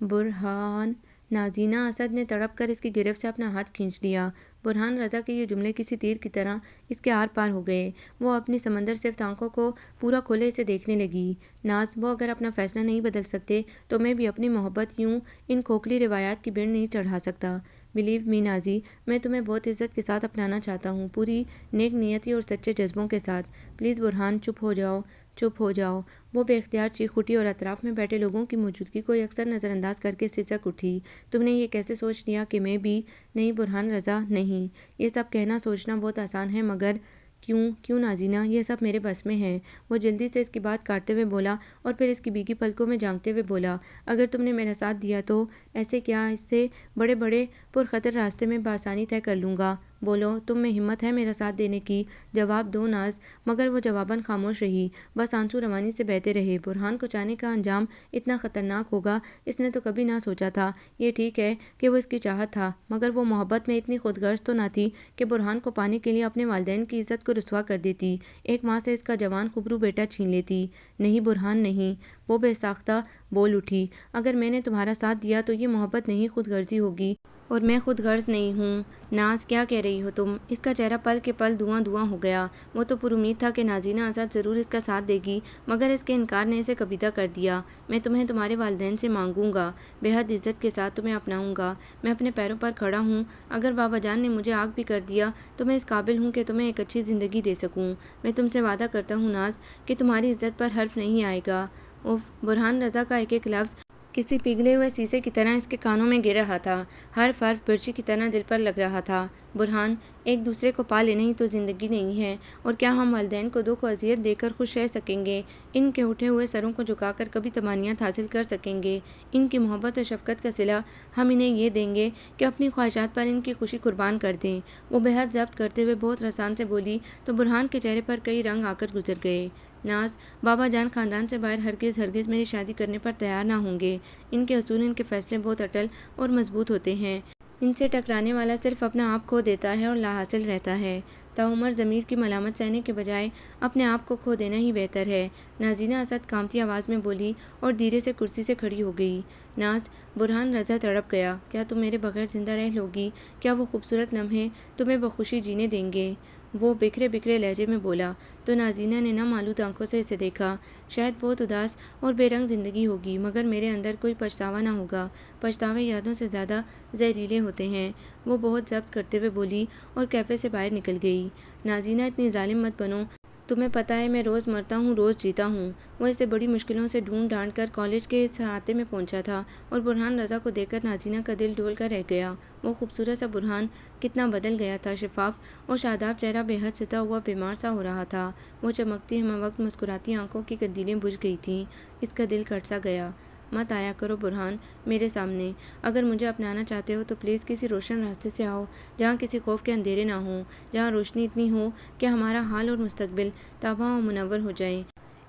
برہان، نازینہ اسد نے تڑپ کر اس کی گرفت سے اپنا ہاتھ کھینچ لیا۔ برہان رضا کے یہ جملے کسی تیر کی طرح اس کے آر پار ہو گئے۔ وہ اپنی سمندر صرف آنکھوں کو پورا کھولے اسے دیکھنے لگی۔ ناز، وہ اگر اپنا فیصلہ نہیں بدل سکتے تو میں بھی اپنی محبت یوں ان کھوکھلی روایات کی بھیڑ نہیں چڑھا سکتا۔ بلیو می نازی، میں تمہیں بہت عزت کے ساتھ اپنانا چاہتا ہوں، پوری نیک نیتی اور سچے جذبوں کے ساتھ۔ پلیز برہان، چپ ہو جاؤ، چپ ہو جاؤ۔ وہ بے اختیار چیخ اٹھی اور اطراف میں بیٹھے لوگوں کی موجودگی کو یکسر نظر انداز کر کے سسک اٹھی۔ تم نے یہ کیسے سوچ لیا کہ میں بھی؟ نہیں برہان رضا، نہیں۔ یہ سب کہنا سوچنا بہت آسان ہے مگر کیوں نازینہ، یہ سب میرے بس میں ہے۔ وہ جلدی سے اس کی بات کاٹتے ہوئے بولا اور پھر اس کی بھیگی پلکوں میں جھانکتے ہوئے بولا، اگر تم نے میرا ساتھ دیا تو ایسے کیا اس سے بڑے بڑے پرخطر راستے میں بآسانی طے کر لوں گا۔ بولو، تم میں ہمت ہے میرا ساتھ دینے کی؟ جواب دو ناز۔ مگر وہ جواباً خاموش رہی، بس آنسو روانی سے بہتے رہے۔ برہان کو چاہنے کا انجام اتنا خطرناک ہوگا اس نے تو کبھی نہ سوچا تھا۔ یہ ٹھیک ہے کہ وہ اس کی چاہت تھا مگر وہ محبت میں اتنی خود غرض تو نہ تھی کہ برہان کو پانے کے لیے اپنے والدین کی عزت کو رسوا کر دیتی، ایک ماں سے اس کا جوان خوبرو بیٹا چھین لیتی۔ نہیں برہان، نہیں، وہ بے ساختہ بول اٹھی، اگر میں نے تمہارا ساتھ دیا تو یہ محبت نہیں خود غرضی ہوگی، اور میں خود غرض نہیں ہوں۔ ناز، کیا کہہ رہی ہو تم؟ اس کا چہرہ پل کے پل دھواں ہو گیا۔ وہ تو پر امید تھا کہ نازینہ اسد ضرور اس کا ساتھ دے گی مگر اس کے انکار نے اسے کبیدہ کر دیا۔ میں تمہیں تمہارے والدین سے مانگوں گا، بے حد عزت کے ساتھ تمہیں اپناؤں گا۔ میں اپنے پیروں پر کھڑا ہوں، اگر بابا جان نے مجھے آگ بھی کر دیا تو میں اس قابل ہوں کہ تمہیں ایک اچھی زندگی دے سکوں۔ میں تم سے وعدہ کرتا ہوں ناز کہ تمہاری عزت پر حرف نہیں آئے گا۔ اف، برہان رضا کا ایک ایک لفظ کسی پگھلے ہوئے شیشے کی طرح اس کے کانوں میں گر رہا تھا، ہر حرف برچی کی طرح دل پر لگ رہا تھا۔ برہان، ایک دوسرے کو پا لینا ہی تو زندگی نہیں ہے، اور کیا ہم والدین کو دکھ و اذیت دے کر خوش رہ سکیں گے؟ ان کے اٹھے ہوئے سروں کو جھکا کر کبھی تمانیت حاصل کر سکیں گے؟ ان کی محبت اور شفقت کا صلہ ہم انہیں یہ دیں گے کہ اپنی خواہشات پر ان کی خوشی قربان کر دیں؟ وہ بے حد ضبط کرتے ہوئے بہت رسان سے بولی تو برہان کے چہرے پر کئی رنگ آ کر گزر گئے۔ ناز، بابا جان خاندان سے باہر ہرگز میری شادی کرنے پر تیار نہ ہوں گے۔ ان کے اصول، ان کے فیصلے بہت اٹل اور مضبوط ہوتے ہیں۔ ان سے ٹکرانے والا صرف اپنا آپ کھو دیتا ہے اور لا حاصل رہتا ہے۔ تاعمر ضمیر کی ملامت سہنے کے بجائے اپنے آپ کو کھو دینا ہی بہتر ہے، نازینہ اسد کانپتی آواز میں بولی اور دھیرے سے کرسی سے کھڑی ہو گئی۔ ناز، برہان رضا تڑپ گیا، کیا تم میرے بغیر زندہ رہ لوگی؟ کیا وہ خوبصورت لمحے تمہیں بخوشی جینے دیں گے؟ وہ بکھرے لہجے میں بولا تو نازینہ نے نم آلود آنکھوں سے اسے دیکھا۔ شاید بہت اداس اور بے رنگ زندگی ہوگی مگر میرے اندر کوئی پچھتاوا نہ ہوگا، پچھتاوے یادوں سے زیادہ زہریلے ہوتے ہیں۔ وہ بہت ضبط کرتے ہوئے بولی اور کیفے سے باہر نکل گئی۔ نازینہ، اتنی ظالم مت بنو، تمہیں پتہ ہے میں روز مرتا ہوں روز جیتا ہوں۔ وہ اسے بڑی مشکلوں سے ڈھونڈ ڈھانڈ کر کالج کے اس احاطے میں پہنچا تھا اور برہان رضا کو دیکھ کر نازینہ کا دل ڈول کر رہ گیا۔ وہ خوبصورت سا برہان کتنا بدل گیا تھا، شفاف اور شاداب چہرہ بے حد ستا ہوا بیمار سا ہو رہا تھا۔ وہ چمکتی ہمہ وقت مسکراتی آنکھوں کی قندیلیں بجھ گئی تھیں۔ اس کا دل کٹ سا گیا۔ مت آیا کرو برہان میرے سامنے، اگر مجھے اپنانا چاہتے ہو تو پلیز کسی روشن راستے سے آؤ، جہاں کسی خوف کے اندھیرے نہ ہوں، جہاں روشنی اتنی ہو کہ ہمارا حال اور مستقبل تاباں و منور ہو جائیں۔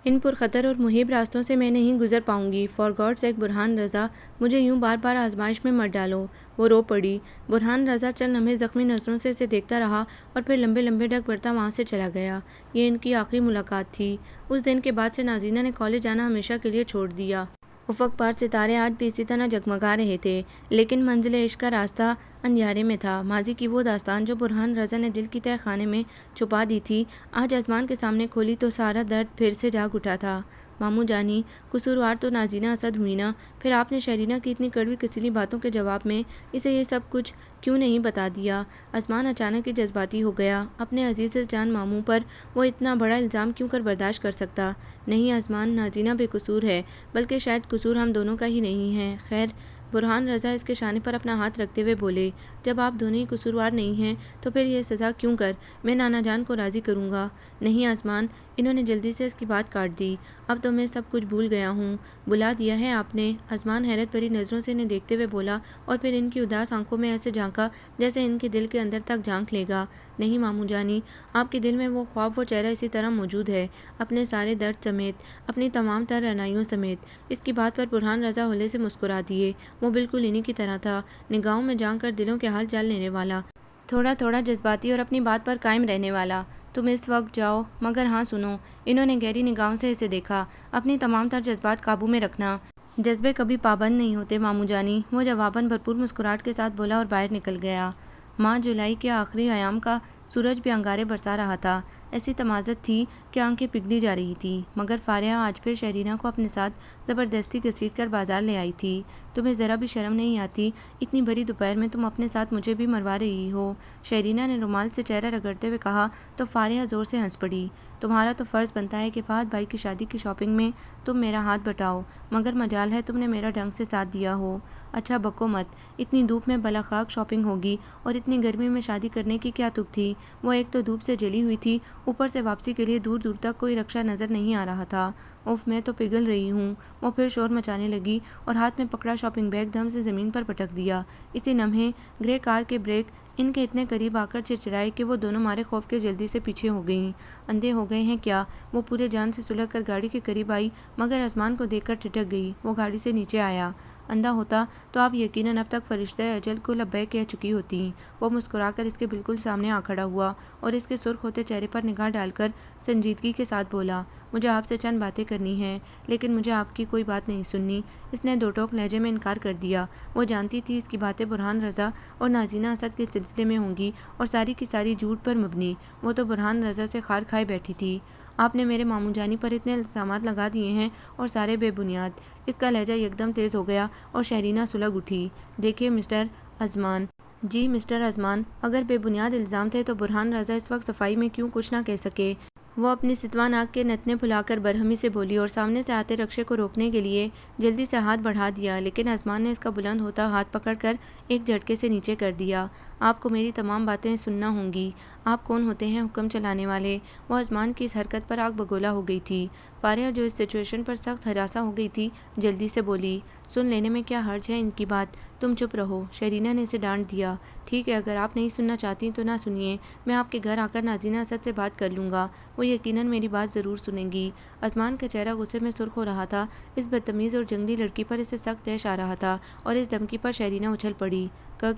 ان پرخطر اور مہیب راستوں سے میں نہیں گزر پاؤں گی۔ فار گاڈ سیک برہان رضا، مجھے یوں بار بار آزمائش میں مت ڈالو۔ وہ رو پڑی۔ برہان رضا چند لمحے زخمی نظروں سے اسے دیکھتا رہا اور پھر لمبے لمبے ڈگ بھرتا وہاں سے چلا گیا۔ یہ ان کی آخری ملاقات تھی۔ اس دن کے بعد سے نازینہ نے کالج جانا ہمیشہ کے لیے چھوڑ دیا۔ افق پار ستارے آج بھی اسی طرح جگمگا رہے تھے، لیکن منزل عشق کا راستہ اندھیارے میں تھا۔ ماضی کی وہ داستان جو برہان رضا نے دل کی تہہ خانے میں چھپا دی تھی، آج آسمان کے سامنے کھولی تو سارا درد پھر سے جاگ اٹھا تھا۔ ماموں جانی، قصوروار تو نازینہ اسد ہوئی نا، پھر آپ نے شرینہ کی اتنی کڑوی کسیلی باتوں کے جواب میں اسے یہ سب کچھ کیوں نہیں بتا دیا؟ آسمان اچانک ہی جذباتی ہو گیا۔ اپنے عزیز جان ماموں پر وہ اتنا بڑا الزام کیوں کر برداشت کر سکتا؟ نہیں آسمان، نازینہ بے قصور ہے، بلکہ شاید قصور ہم دونوں کا ہی نہیں ہے۔ خیر، برہان رضا اس کے شانے پر اپنا ہاتھ رکھتے ہوئے بولے، جب آپ دونوں ہی قصوروار نہیں ہیں تو پھر یہ سزا کیوں کر میں نانا جان کو راضی کروں گا؟ نہیں آسمان، انہوں نے جلدی سے اس کی بات کاٹ دی، اب تو میں سب کچھ بھول گیا ہوں۔ بلا دیا ہے آپ نے؟ آسمان حیرت بھری نظروں سے انہیں دیکھتے ہوئے بولا اور پھر ان کی اداس آنکھوں میں ایسے جھانکا جیسے ان کے دل کے اندر تک جھانک لے گا۔ نہیں ماموں جانی، آپ کے دل میں وہ خواب، وہ چہرہ اسی طرح موجود ہے، اپنے سارے درد سمیت، اپنی تمام تر رعنائیوں سمیت۔ اس کی بات پر برہان رضا ہولے سے مسکرا دیے۔ وہ بالکل انہی کی طرح تھا، نگاہوں میں جھانک کر دلوں کے حال جان لینے والا، تھوڑا تھوڑا جذباتی اور اپنی بات پر قائم رہنے والا۔ تم اس وقت جاؤ، مگر ہاں سنو، انہوں نے گہری نگاہوں سے اسے دیکھا، اپنی تمام تر جذبات قابو میں رکھنا۔ جذبے کبھی پابند نہیں ہوتے ماموں جانی، وہ جواباً بھرپور مسکراہٹ کے ساتھ بولا اور باہر نکل گیا۔ ماہ جولائی کے آخری ایام کا سورج بھی انگارے برسا رہا تھا۔ ایسی تمازت تھی کہ آنکھیں پگھلی جا رہی تھیں، مگر فاریہ آج پھر شرینہ کو اپنے ساتھ زبردستی گھسیٹ کر بازار لے آئی تھی۔ تمہیں ذرا بھی شرم نہیں آتی؟ اتنی بھری دوپہر میں تم اپنے ساتھ مجھے بھی مروا رہی ہو؟ شرینہ نے رومال سے چہرہ رگڑتے ہوئے کہا تو فاریہ زور سے ہنس پڑی۔ تمہارا تو فرض بنتا ہے کہ فہد بھائی کی شادی کی شاپنگ میں تم میرا ہاتھ بٹاؤ، مگر مجال ہے تم نے میرا ڈھنگ سے ساتھ دیا ہو۔ اچھا بکو مت، اتنی دھوپ میں بلا خاک شاپنگ ہوگی اور اتنی گرمی میں شادی کرنے کی کیا تک تھی؟ وہ ایک تو دھوپ سے جلی ہوئی تھی، اوپر سے واپسی کے لیے دور دور تک کوئی رکشہ نظر نہیں آ رہا تھا۔ اف میں تو پگھل رہی ہوں۔ وہ پھر شور مچانے لگی اور ہاتھ میں پکڑا شاپنگ بیگ دم سے زمین پر پٹک دیا۔ اسی لمحے گرے کار کے بریک ان کے اتنے قریب آ کر چرچرائے کہ وہ دونوں مارے خوف کے جلدی سے پیچھے ہو گئیں۔ اندھے ہو گئے ہیں کیا؟ وہ پورے جان سے سلگ کر گاڑی کے قریب آئی، مگر آسمان کو دیکھ کر ٹھٹک گئی۔ وہ گاڑی سے نیچے آیا۔ اندھا ہوتا تو آپ یقیناً اب تک فرشتہ اجل کو لبیک کہہ چکی ہوتی۔ وہ مسکرا کر اس کے بالکل سامنے آ کھڑا ہوا اور اس کے سرخ ہوتے چہرے پر نگاہ ڈال کر سنجیدگی کے ساتھ بولا، مجھے آپ سے چند باتیں کرنی ہیں، لیکن مجھے آپ کی کوئی بات نہیں سننی۔ اس نے دو ٹوک لہجے میں انکار کر دیا۔ وہ جانتی تھی اس کی باتیں برہان رضا اور نازینہ اسد کے سلسلے میں ہوں گی اور ساری کی ساری جھوٹ پر مبنی۔ وہ تو برہان رضا سے خار کھائے بیٹھی تھی۔ آپ نے میرے ماموں جانی پر اتنے الزامات لگا دیے ہیں اور سارے بے بنیاد۔ اس کا لہجہ یکدم تیز ہو گیا اور شرینہ سلگ اٹھی۔ دیکھیے مسٹر اعظمان۔ جی مسٹر اعظمان، اگر بے بنیاد الزام تھے تو برہان رضا اس وقت صفائی میں کیوں کچھ نہ کہہ سکے؟ وہ اپنی ستواں ناک کے نتنے پھلا کر برہمی سے بولی اور سامنے سے آتے رکشے کو روکنے کے لیے جلدی سے ہاتھ بڑھا دیا، لیکن اعظمان نے اس کا بلند ہوتا ہاتھ پکڑ کر ایک جھٹکے سے نیچے کر دیا۔ آپ کو میری تمام باتیں سننا ہوں گی۔ آپ کون ہوتے ہیں حکم چلانے والے؟ وہ اعظمان کی اس حرکت پر آگ بگولا ہو گئی تھی۔ فاریہ جو اس سچویشن پر سخت ہراساں ہو گئی تھی، جلدی سے بولی، سن لینے میں کیا حرج ہے ان کی بات، تم چپ رہو۔ شرینہ نے اسے ڈانٹ دیا۔ ٹھیک ہے، اگر آپ نہیں سننا چاہتی تو نہ سنیے، میں آپ کے گھر آ کر نازینہ اسد سے بات کر لوں گا، وہ یقیناً میری بات ضرور سنیں گی۔ اعظمان کا چہرہ غصے میں سرخ ہو رہا تھا۔ اس بدتمیز اور جنگلی لڑکی پر اسے سخت طیش آ رہا تھا اور اس دھمکی پر شرینہ اچھل پڑی۔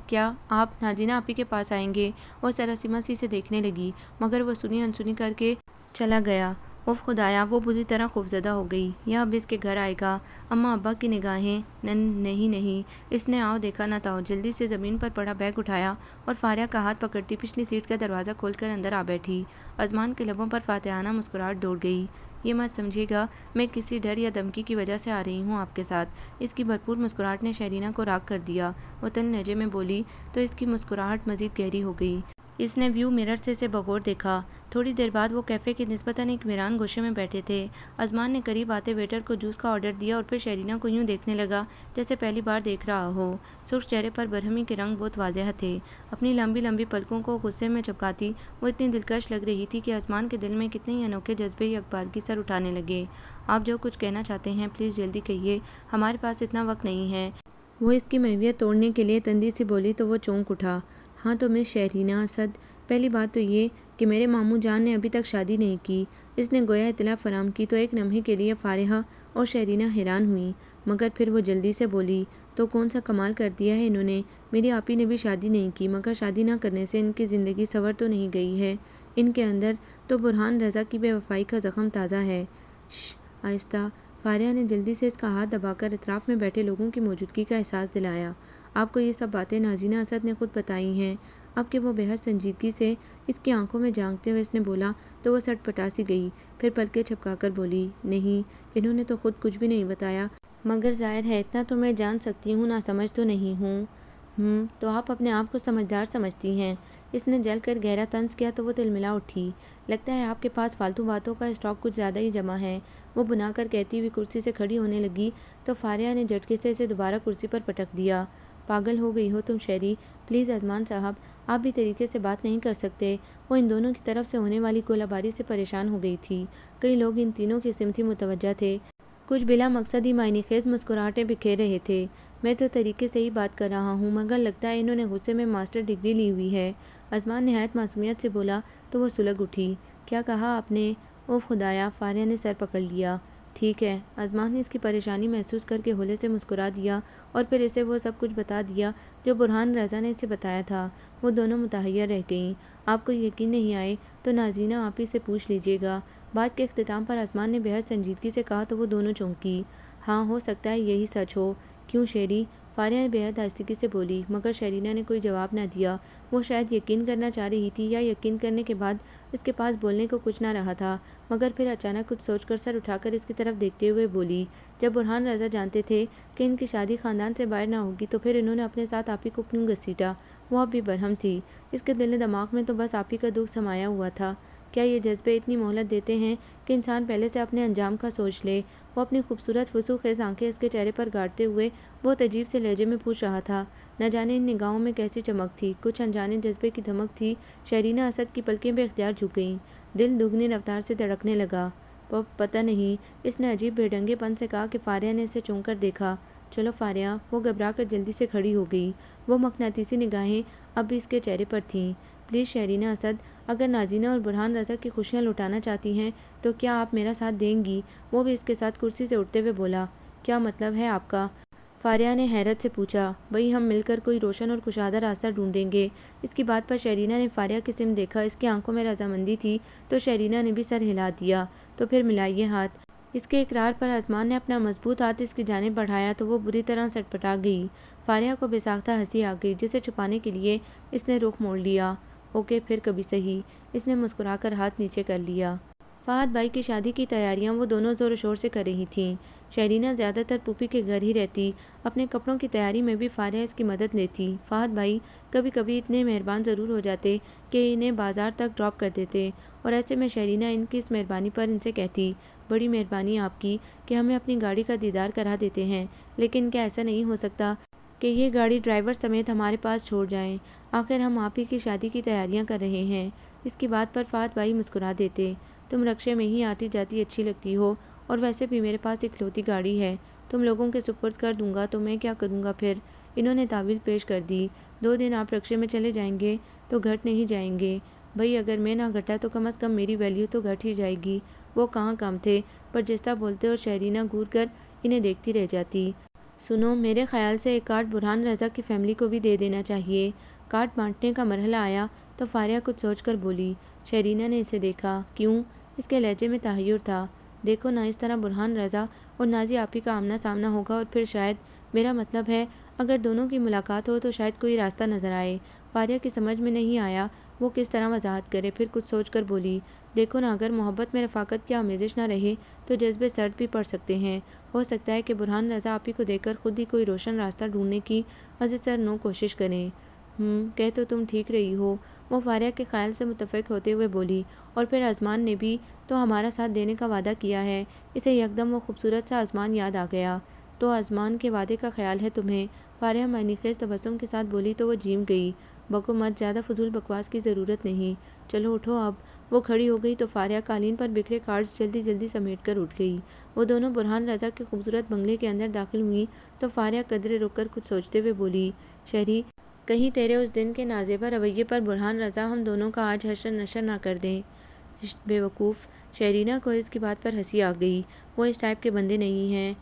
کیا آپ نازینہ آپی کے پاس آئیں گے؟ وہ سراسیمہ سی سے دیکھنے لگی، مگر وہ سنی انسنی کر کے چلا گیا۔ اوف خدایا، وہ بری طرح خوفزدہ ہو گئی۔ یہ اب اس کے گھر آئے گا؟ اماں ابا کی نگاہیں نہیں، اس نے آؤ دیکھا نہ تھا، جلدی سے زمین پر پڑا بیگ اٹھایا اور فاریہ کا ہاتھ پکڑتی پچھلی سیٹ کا دروازہ کھول کر اندر آ بیٹھی۔ اعظمان کے لبوں پر فاتحانہ مسکراہٹ دوڑ گئی۔ یہ مت سمجھیے گا میں کسی ڈر یا دھمکی کی وجہ سے آ رہی ہوں آپ کے ساتھ۔ اس کی بھرپور مسکراہٹ نے شرینہ کو راغ کر دیا۔ وہ تن لہجے میں بولی تو اس کی مسکراہٹ مزید گہری ہو گئی۔ اس نے ویو مرر سے اسے بغور دیکھا۔ تھوڑی دیر بعد وہ کیفے کے نسبتاً ایک ویران گوشے میں بیٹھے تھے۔ عثمان نے قریب آتے ویٹر کو جوس کا آرڈر دیا اور پھر شیرینہ کو یوں دیکھنے لگا جیسے پہلی بار دیکھ رہا ہو۔ سرخ چہرے پر برہمی کے رنگ بہت واضح تھے۔ اپنی لمبی لمبی پلکوں کو غصے میں چپکاتی وہ اتنی دلکش لگ رہی تھی کہ عثمان کے دل میں کتنے ہی انوکھے جذبے اخبار کی سر اٹھانے لگے۔ آپ جو کچھ کہنا چاہتے ہیں پلیز جلدی کہیے، ہمارے پاس اتنا وقت نہیں ہے۔ وہ اس کی محویت توڑنے کے لیے تندی سے بولی تو وہ چونک اٹھا۔ ہاں تو مس شہرینہ اسد، پہلی بات تو یہ کہ میرے ماموں جان نے ابھی تک شادی نہیں کی۔ اس نے گویا اطلاع فراہم کی تو ایک لمحے کے لیے فارحہ اور شہرینہ حیران ہوئیں، مگر پھر وہ جلدی سے بولی تو کون سا کمال کر دیا ہے انہوں نے؟ میری آپی نے بھی شادی نہیں کی، مگر شادی نہ کرنے سے ان کی زندگی سنور تو نہیں گئی ہے۔ ان کے اندر تو برہان رضا کی بے وفائی کا زخم تازہ ہے۔ شش، آہستہ۔ فارحہ نے جلدی سے اس کا ہاتھ دبا کر اطراف میں بیٹھے لوگوں کی موجودگی کا احساس دلایا۔ آپ کو یہ سب باتیں نازنینہ اسد نے خود بتائی ہیں؟ اب کہ وہ بے حد سنجیدگی سے اس کی آنکھوں میں جھانکتے ہوئے اس نے بولا تو وہ سٹ پٹا سی گئی، پھر پلکیں چھپکا کر بولی نہیں، انہوں نے تو خود کچھ بھی نہیں بتایا، مگر ظاہر ہے اتنا تو میں جان سکتی ہوں، ناسمجھ تو نہیں ہوں۔ تو آپ اپنے آپ کو سمجھدار سمجھتی ہیں؟ اس نے جل کر گہرا طنز کیا تو وہ تلملا اٹھی۔ لگتا ہے آپ کے پاس فالتو باتوں کا اسٹاک کچھ زیادہ ہی جمع ہے، وہ بنا کر کہتی ہوئی کرسی سے کھڑی ہونے لگی تو فارحہ نے جھٹکے سے اسے دوبارہ کرسی پر پٹک دیا۔ پاگل ہو گئی ہو تم شیری، پلیز عثمان صاحب آپ بھی طریقے سے بات نہیں کر سکتے؟ وہ ان دونوں کی طرف سے ہونے والی گولہ باری سے پریشان ہو گئی تھی۔ کئی لوگ ان تینوں کی سمت ہی متوجہ تھے، کچھ بلا مقصد ہی معنی خیز مسکراہٹیں بکھیر رہے تھے۔ میں تو طریقے سے ہی بات کر رہا ہوں، مگر لگتا ہے انہوں نے غصے میں ماسٹر ڈگری لی ہوئی ہے۔ عثمان نہایت معصومیت سے بولا تو وہ سلگ اٹھی۔ کیا کہا آپ نے؟ اوف خدایا، فارحہ نے سر پکڑ لیا۔ ٹھیک ہے، عثمان نے اس کی پریشانی محسوس کر کے ہولے سے مسکرا دیا اور پھر اسے وہ سب کچھ بتا دیا جو برہان رضا نے اسے بتایا تھا۔ وہ دونوں متحیر رہ گئیں۔ آپ کو یقین نہیں آئے تو نازنینہ آپی سے پوچھ لیجیے گا، بات کے اختتام پر عثمان نے بے حد سنجیدگی سے کہا تو وہ دونوں چونکی۔ ہاں، ہو سکتا ہے یہی سچ ہو۔ کیوں شیری؟ فارحہ نے بے حد آہستگی سے بولی، مگر شیرینہ نے کوئی جواب نہ دیا۔ وہ شاید یقین کرنا چاہ رہی تھی یا یقین کرنے کے بعد اس کے پاس بولنے کو کچھ نہ رہا تھا، مگر پھر اچانک کچھ سوچ کر سر اٹھا کر اس کی طرف دیکھتے ہوئے بولی، جب برہان رضا جانتے تھے کہ ان کی شادی خاندان سے باہر نہ ہوگی تو پھر انہوں نے اپنے ساتھ آپی کو کیوں گھسیٹا؟ وہ اب بھی برہم تھی، اس کے دل و دماغ میں تو بس آپی کا دکھ سمایا ہوا تھا۔ کیا یہ جذبے اتنی مہلت دیتے ہیں کہ انسان پہلے سے اپنے انجام کا سوچ لے؟ وہ اپنی خوبصورت وسوخ خیز آنکھیں اس کے چہرے پر گاڑتے ہوئے بہت عجیب سے لہجے میں پوچھ رہا تھا۔ نہ جانے ان نگاہوں میں کیسی چمک تھی، کچھ انجانے جذبے کی دھمک تھی۔ شیرینہ اسد کی پلکیں بے اختیار جھک گئیں، دل دگنی رفتار سے دھڑکنے لگا۔ پتہ نہیں، اس نے عجیب بے ڈنگے پن سے کہا کہ فارحہ نے اسے چونک کر دیکھا۔ چلو فارحہ، وہ گھبرا کر جلدی سے کھڑی ہو گئی، وہ مقناطیسی نگاہیں اب بھی اس کے چہرے پر تھیں۔ پلیز شیرینہ اسد، اگر نازنینہ اور برہان رضا کی خوشیاں لٹانا چاہتی ہیں تو کیا آپ میرا ساتھ دیں گی؟ وہ بھی اس کے ساتھ کرسی سے اٹھتے ہوئے بولا۔ کیا مطلب ہے آپ کا؟ فارحہ نے حیرت سے پوچھا۔ بھئی ہم مل کر کوئی روشن اور کشادہ راستہ ڈھونڈیں گے۔ اس کی بات پر شیرینہ نے فارحہ کی سمت دیکھا، اس کی آنکھوں میں رضامندی تھی تو شیرینہ نے بھی سر ہلا دیا۔ تو پھر ملائیے ہاتھ۔ اس کے اقرار پر عثمان نے اپنا مضبوط ہاتھ اس کی جانب بڑھایا تو وہ بری طرح سٹ پٹا گئی۔ فارحہ کو بے ساختہ ہنسی آ گئی جسے چھپانے کے لیے اس نے رخ موڑ لیا۔ اوکے پھر کبھی سہی، اس نے مسکرا کر ہاتھ نیچے کر لیا۔ فہد بھائی کی شادی کی تیاریاں وہ دونوں زور و شور سے کر رہی تھیں۔ شیرینہ زیادہ تر پھوپھی کے گھر ہی رہتی، اپنے کپڑوں کی تیاری میں بھی فارحہ اس کی مدد لیتی۔ فہد بھائی کبھی کبھی اتنے مہربان ضرور ہو جاتے کہ انہیں بازار تک ڈراپ کر دیتے، اور ایسے میں شیرینہ ان کی اس مہربانی پر ان سے کہتی، بڑی مہربانی آپ کی کہ ہمیں اپنی گاڑی کا دیدار کرا دیتے ہیں، لیکن کیا ایسا نہیں ہو سکتا کہ یہ گاڑی ڈرائیور سمیت ہمارے پاس چھوڑ جائیں؟ آخر ہم آپ ہی کی شادی کی تیاریاں کر رہے ہیں۔ اس کی بات پر فہد بھائی مسکرا دیتے، تم رکشے میں ہی آتی جاتی اچھی لگتی ہو، اور ویسے بھی میرے پاس اکلوتی گاڑی ہے، تم لوگوں کے سپرد کر دوں گا تو میں کیا کروں گا پھر؟ انہوں نے تعویل پیش کر دی، 2 دن آپ رکشے میں چلے جائیں گے تو گھٹ نہیں جائیں گے؟ بھئی اگر میں نہ گھٹا تو کم از کم میری ویلیو تو گھٹ ہی جائے گی۔ وہ کہاں کم تھے، پر جستہ بولتے اور شیرینہ گور کر انہیں دیکھتی رہ جاتی۔ سنو، میرے خیال سے ایک کارڈ برہان رضا کی فیملی کو بھی دے دینا چاہیے۔ کارڈ بانٹنے کا مرحلہ آیا تو فارحہ کچھ سوچ کر بولی۔ شیرینہ نے اسے دیکھا۔ کیوں؟ اس کے لہجے میں تحیر تھا۔ دیکھو نا، اس طرح برہان رضا اور نازی آپی کا آمنا سامنا ہوگا اور پھر شاید، میرا مطلب ہے اگر دونوں کی ملاقات ہو تو شاید کوئی راستہ نظر آئے۔ فارحہ کی سمجھ میں نہیں آیا وہ کس طرح وضاحت کرے، پھر کچھ سوچ کر بولی، دیکھو نا، اگر محبت میں رفاقت کی آمیزش نہ رہے تو جذبے سرد بھی پڑ سکتے ہیں۔ ہو سکتا ہے کہ برہان رضا آپی کو دیکھ کر خود ہی کوئی روشن راستہ ڈھونڈنے کی از سر نو کوشش کریں۔ کہہ تو تم ٹھیک رہی ہو، وہ فاریہ کے خیال سے متفق ہوتے ہوئے بولی۔ اور پھر آسمان نے بھی تو ہمارا ساتھ دینے کا وعدہ کیا ہے۔ اسے یکدم وہ خوبصورت سا آسمان یاد آ گیا۔ تو آسمان کے وعدے کا خیال ہے تمہیں؟ فاریہ معنی خیز تبسم کے ساتھ بولی تو وہ جھیم گئی۔ بکو مت، زیادہ فضول بکواس کی ضرورت نہیں، چلو اٹھو اب۔ وہ کھڑی ہو گئی تو فاریہ قالین پر بکھرے کارڈز جلدی جلدی سمیٹ کر اٹھ گئی۔ وہ دونوں برہان رضا کے خوبصورت بنگلے کے اندر داخل ہوئیں تو فاریہ قدرے رک کر کچھ سوچتے ہوئے بولی، شہری، کہیں تیرے اس دن کے نازیبا رویے پر برہان رضا ہم دونوں کا آج حشر نشر نہ کر دیں۔ بے وقوف! شہرینہ کو اس کی بات پر ہنسی آ گئی۔ وہ اس ٹائپ کے بندے نہیں ہیں۔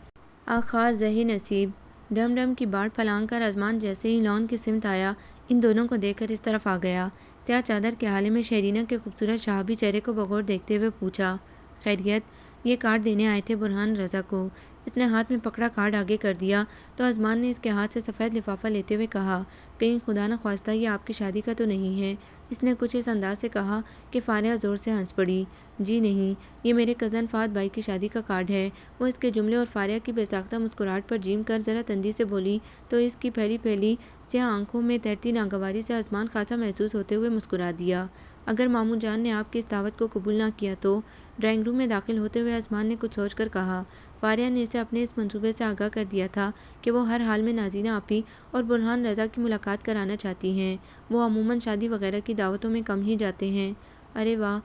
آخا زہی نصیب! ڈم ڈم کی باڑ پھلانگ کر آسمان جیسے ہی لان کی سمت آیا، ان دونوں کو دیکھ کر اس طرف آ گیا۔ سیاہ چادر کے حالے میں شہرینہ کے خوبصورت شہابی چہرے کو بغور دیکھتے ہوئے پوچھا، خیریت؟ یہ کارڈ دینے آئے تھے برہان رضا کو۔ اس نے ہاتھ میں پکڑا کارڈ آگے کر دیا تو آسمان نے اس کے ہاتھ سے سفید لفافہ لیتے ہوئے کہا، کہیں خدا نخواستہ یہ آپ کی شادی کا تو نہیں ہے؟ اس نے کچھ اس انداز سے کہا کہ فاریہ زور سے ہنس پڑی۔ جی نہیں، یہ میرے کزن فہد بھائی کی شادی کا کارڈ ہے۔ وہ اس کے جملے اور فاریہ کی بے ساختہ مسکراہٹ پر جھیم کر ذرا تندی سے بولی تو اس کی پھیلی پھیلی سیاہ آنکھوں میں تیرتی ناگواری سے آسمان خاصا محسوس ہوتے ہوئے مسکرا دیا۔ اگر ماموں جان نے آپ کی اس دعوت کو قبول نہ کیا تو؟ ڈرائنگ روم میں داخل ہوتے ہوئے آسمان نے کچھ سوچ کر کہا۔ فاریہ نے اسے اپنے اس منصوبے سے آگاہ کر دیا تھا کہ وہ ہر حال میں نازینہ آپی اور برہان رضا کی ملاقات کرانا چاہتی ہیں۔ وہ عموماً شادی وغیرہ کی دعوتوں میں کم ہی جاتے ہیں۔ ارے واہ!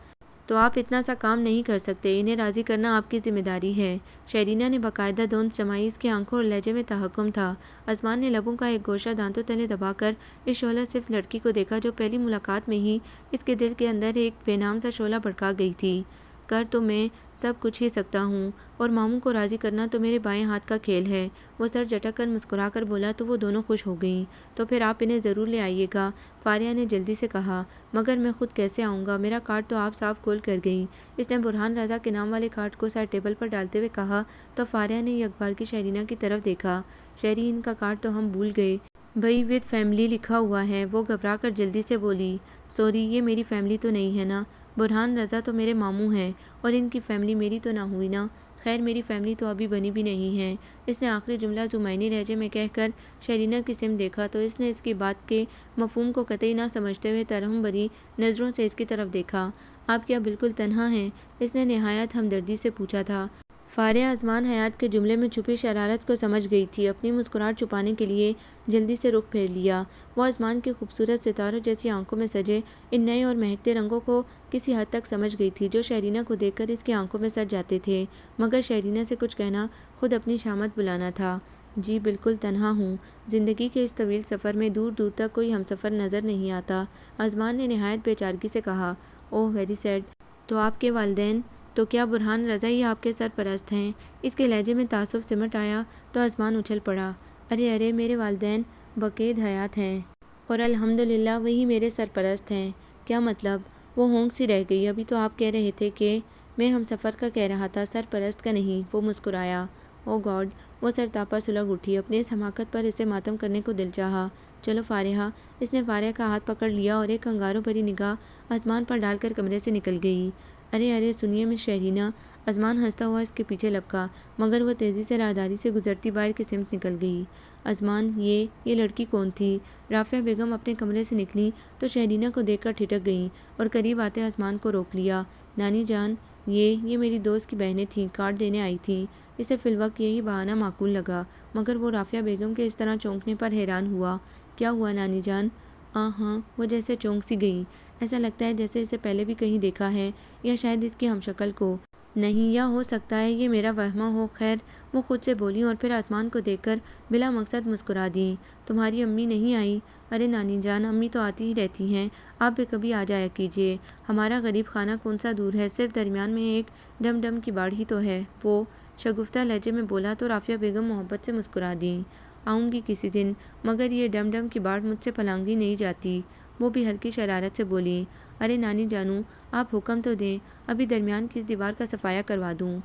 تو آپ اتنا سا کام نہیں کر سکتے؟ انہیں راضی کرنا آپ کی ذمہ داری ہے۔ شہرینہ نے باقاعدہ دونت جمائی۔ اس کی آنکھوں اور لہجے میں تحکم تھا۔ آسمان نے لبوں کا ایک گوشہ دانتوں تلے دبا کر اس شعلہ صرف لڑکی کو دیکھا جو پہلی ملاقات میں ہی اس کے دل کے اندر ایک بے نام سا شعلہ بھڑکا گئی تھی۔ کر تو میں سب کچھ ہی سکتا ہوں، اور ماموں کو راضی کرنا تو میرے بائیں ہاتھ کا کھیل ہے۔ وہ سر جھٹک کر مسکرا کر بولا تو وہ دونوں خوش ہو گئیں۔ تو پھر آپ انہیں ضرور لے آئیے گا، فاریہ نے جلدی سے کہا۔ مگر میں خود کیسے آؤں گا؟ میرا کارڈ تو آپ صاف کھول کر گئیں۔ اس نے برہان رضا کے نام والے کارڈ کو سائڈ ٹیبل پر ڈالتے ہوئے کہا تو فاریہ نے یک بار کی شہرینہ کی طرف دیکھا۔ شہری، ان کا کارڈ تو ہم بھول گئے بھائی، ود فیملی لکھا ہوا ہے۔ وہ گھبرا کر جلدی سے بولی، سوری، یہ میری فیملی تو نہیں ہے نا؟ برہان رضا تو میرے ماموں ہیں، اور ان کی فیملی میری تو نہ ہوئی نا؟ خیر، میری فیملی تو ابھی بنی بھی نہیں ہے۔ اس نے آخری جملہ زمینی لہجے میں کہہ کر شہرینہ کی سمت دیکھا تو اس نے اس کی بات کے مفہوم کو قطعی نہ سمجھتے ہوئے ترحم بھری نظروں سے اس کی طرف دیکھا۔ آپ کیا بالکل تنہا ہیں؟ اس نے نہایت ہمدردی سے پوچھا تھا۔ فاریہ آسمان حیات کے جملے میں چھپی شرارت کو سمجھ گئی تھی۔ اپنی مسکراہٹ چھپانے کے لیے جلدی سے رخ پھیر لیا۔ وہ آسمان کی خوبصورت ستاروں جیسی آنکھوں میں سجے ان نئے اور مہکتے رنگوں کو کسی حد تک سمجھ گئی تھی جو شہرینہ کو دیکھ کر اس کی آنکھوں میں سج جاتے تھے، مگر شہرینہ سے کچھ کہنا خود اپنی شامت بلانا تھا۔ جی بالکل تنہا ہوں۔ زندگی کے اس طویل سفر میں دور دور تک کوئی ہمسفر نظر نہیں آتا، آسمان نے نہایت بے چارگی سے کہا۔ اوہ ویری سیڈ! تو آپ کے والدین؟ تو کیا برہان رضا ہی آپ کے سرپرست ہیں؟ اس کے لہجے میں تعصب سمٹ آیا تو آسمان اچھل پڑا۔ ارے ارے، میرے والدین بقید حیات ہیں، اور الحمدللہ وہی میرے سرپرست ہیں۔ کیا مطلب؟ وہ ہونک سی رہ گئی۔ ابھی تو آپ کہہ رہے تھے کہ میں ہم سفر کا کہہ رہا تھا، سرپرست کا نہیں۔ وہ مسکرایا۔ او گاڈ! وہ سرتاپا سلگ اٹھی۔ اپنی اس حماقت پر اسے ماتم کرنے کو دل چاہا۔ چلو فاریہ! اس نے فاریہ کا ہاتھ پکڑ لیا اور ایک کنگاروں بھری نگاہ آسمان پر ڈال کر کمرے سے نکل گئی۔ ارے ارے سنیے مس شہرینہ! آسمان ہنستا ہوا اس کے پیچھے لپکا، مگر وہ تیزی سے راہداری سے گزرتی باہر کی سمت نکل گئی۔ آسمان، یہ لڑکی کون تھی؟ رافعہ بیگم اپنے کمرے سے نکلیں تو شہرینہ کو دیکھ کر ٹھٹک گئیں اور قریب آتے آسمان کو روک لیا۔ نانی جان، یہ میری دوست کی بہنیں تھیں، کارڈ دینے آئی تھیں۔ اسے فی الوقت یہی بہانہ معقول لگا، مگر وہ رافعہ بیگم کے اس طرح چونکنے پر حیران ہوا۔ کیا ہوا نانی جان؟ ہاں، وہ جیسے چونک سی گئی۔ ایسا لگتا ہے جیسے اسے پہلے بھی کہیں دیکھا ہے، یا شاید اس کی ہمشکل کو۔ نہیں، یا ہو سکتا ہے یہ میرا وہمہ ہو۔ خیر، وہ خود سے بولی اور پھر آسمان کو دیکھ کر بلا مقصد مسکرا دیں۔ تمہاری امی نہیں آئی؟ ارے نانی جان، امی تو آتی ہی رہتی ہیں، آپ بھی کبھی آ جایا کیجیے۔ ہمارا غریب خانہ کون سا دور ہے، صرف درمیان میں ایک ڈم ڈم کی باڑ ہی تو ہے۔ وہ شگفتہ لہجے میں بولا تو رافعہ بیگم محبت سے مسکرا دیں۔ آؤں گی کسی دن، مگر یہ ڈم ڈم کی باڑ مجھ سے پھلانگی نہیں جاتی۔ وہ بھی ہلکی شرارت سے بولی۔ ارے نانی جانو، آپ حکم تو دیں، ابھی درمیان کی اس دیوار کا صفایا کروا دوں۔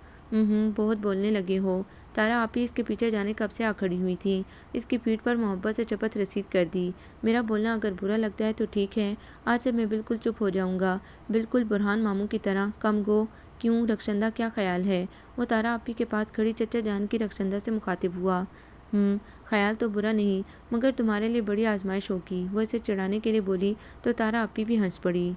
بہت بولنے لگے ہو۔ تارا آپی اس کے پیچھے جانے کب سے آ کھڑی ہوئی تھی، اس کی پیٹھ پر محبت سے چپت رسید کر دی۔ میرا بولنا اگر برا لگتا ہے تو ٹھیک ہے، آج سے میں بالکل چپ ہو جاؤں گا، بالکل برہان ماموں کی طرح۔ کم گو! کیوں رخشندہ، کیا خیال ہے؟ وہ تارا آپی کے پاس کھڑی چچا جان کی رخشندہ سے مخاطب ہوا۔ خیال تو برا نہیں، مگر تمہارے لیے بڑی آزمائش ہوگی، وہ اسے چڑھانے کے لیے بولی تو تارا آپی بھی ہنس پڑی۔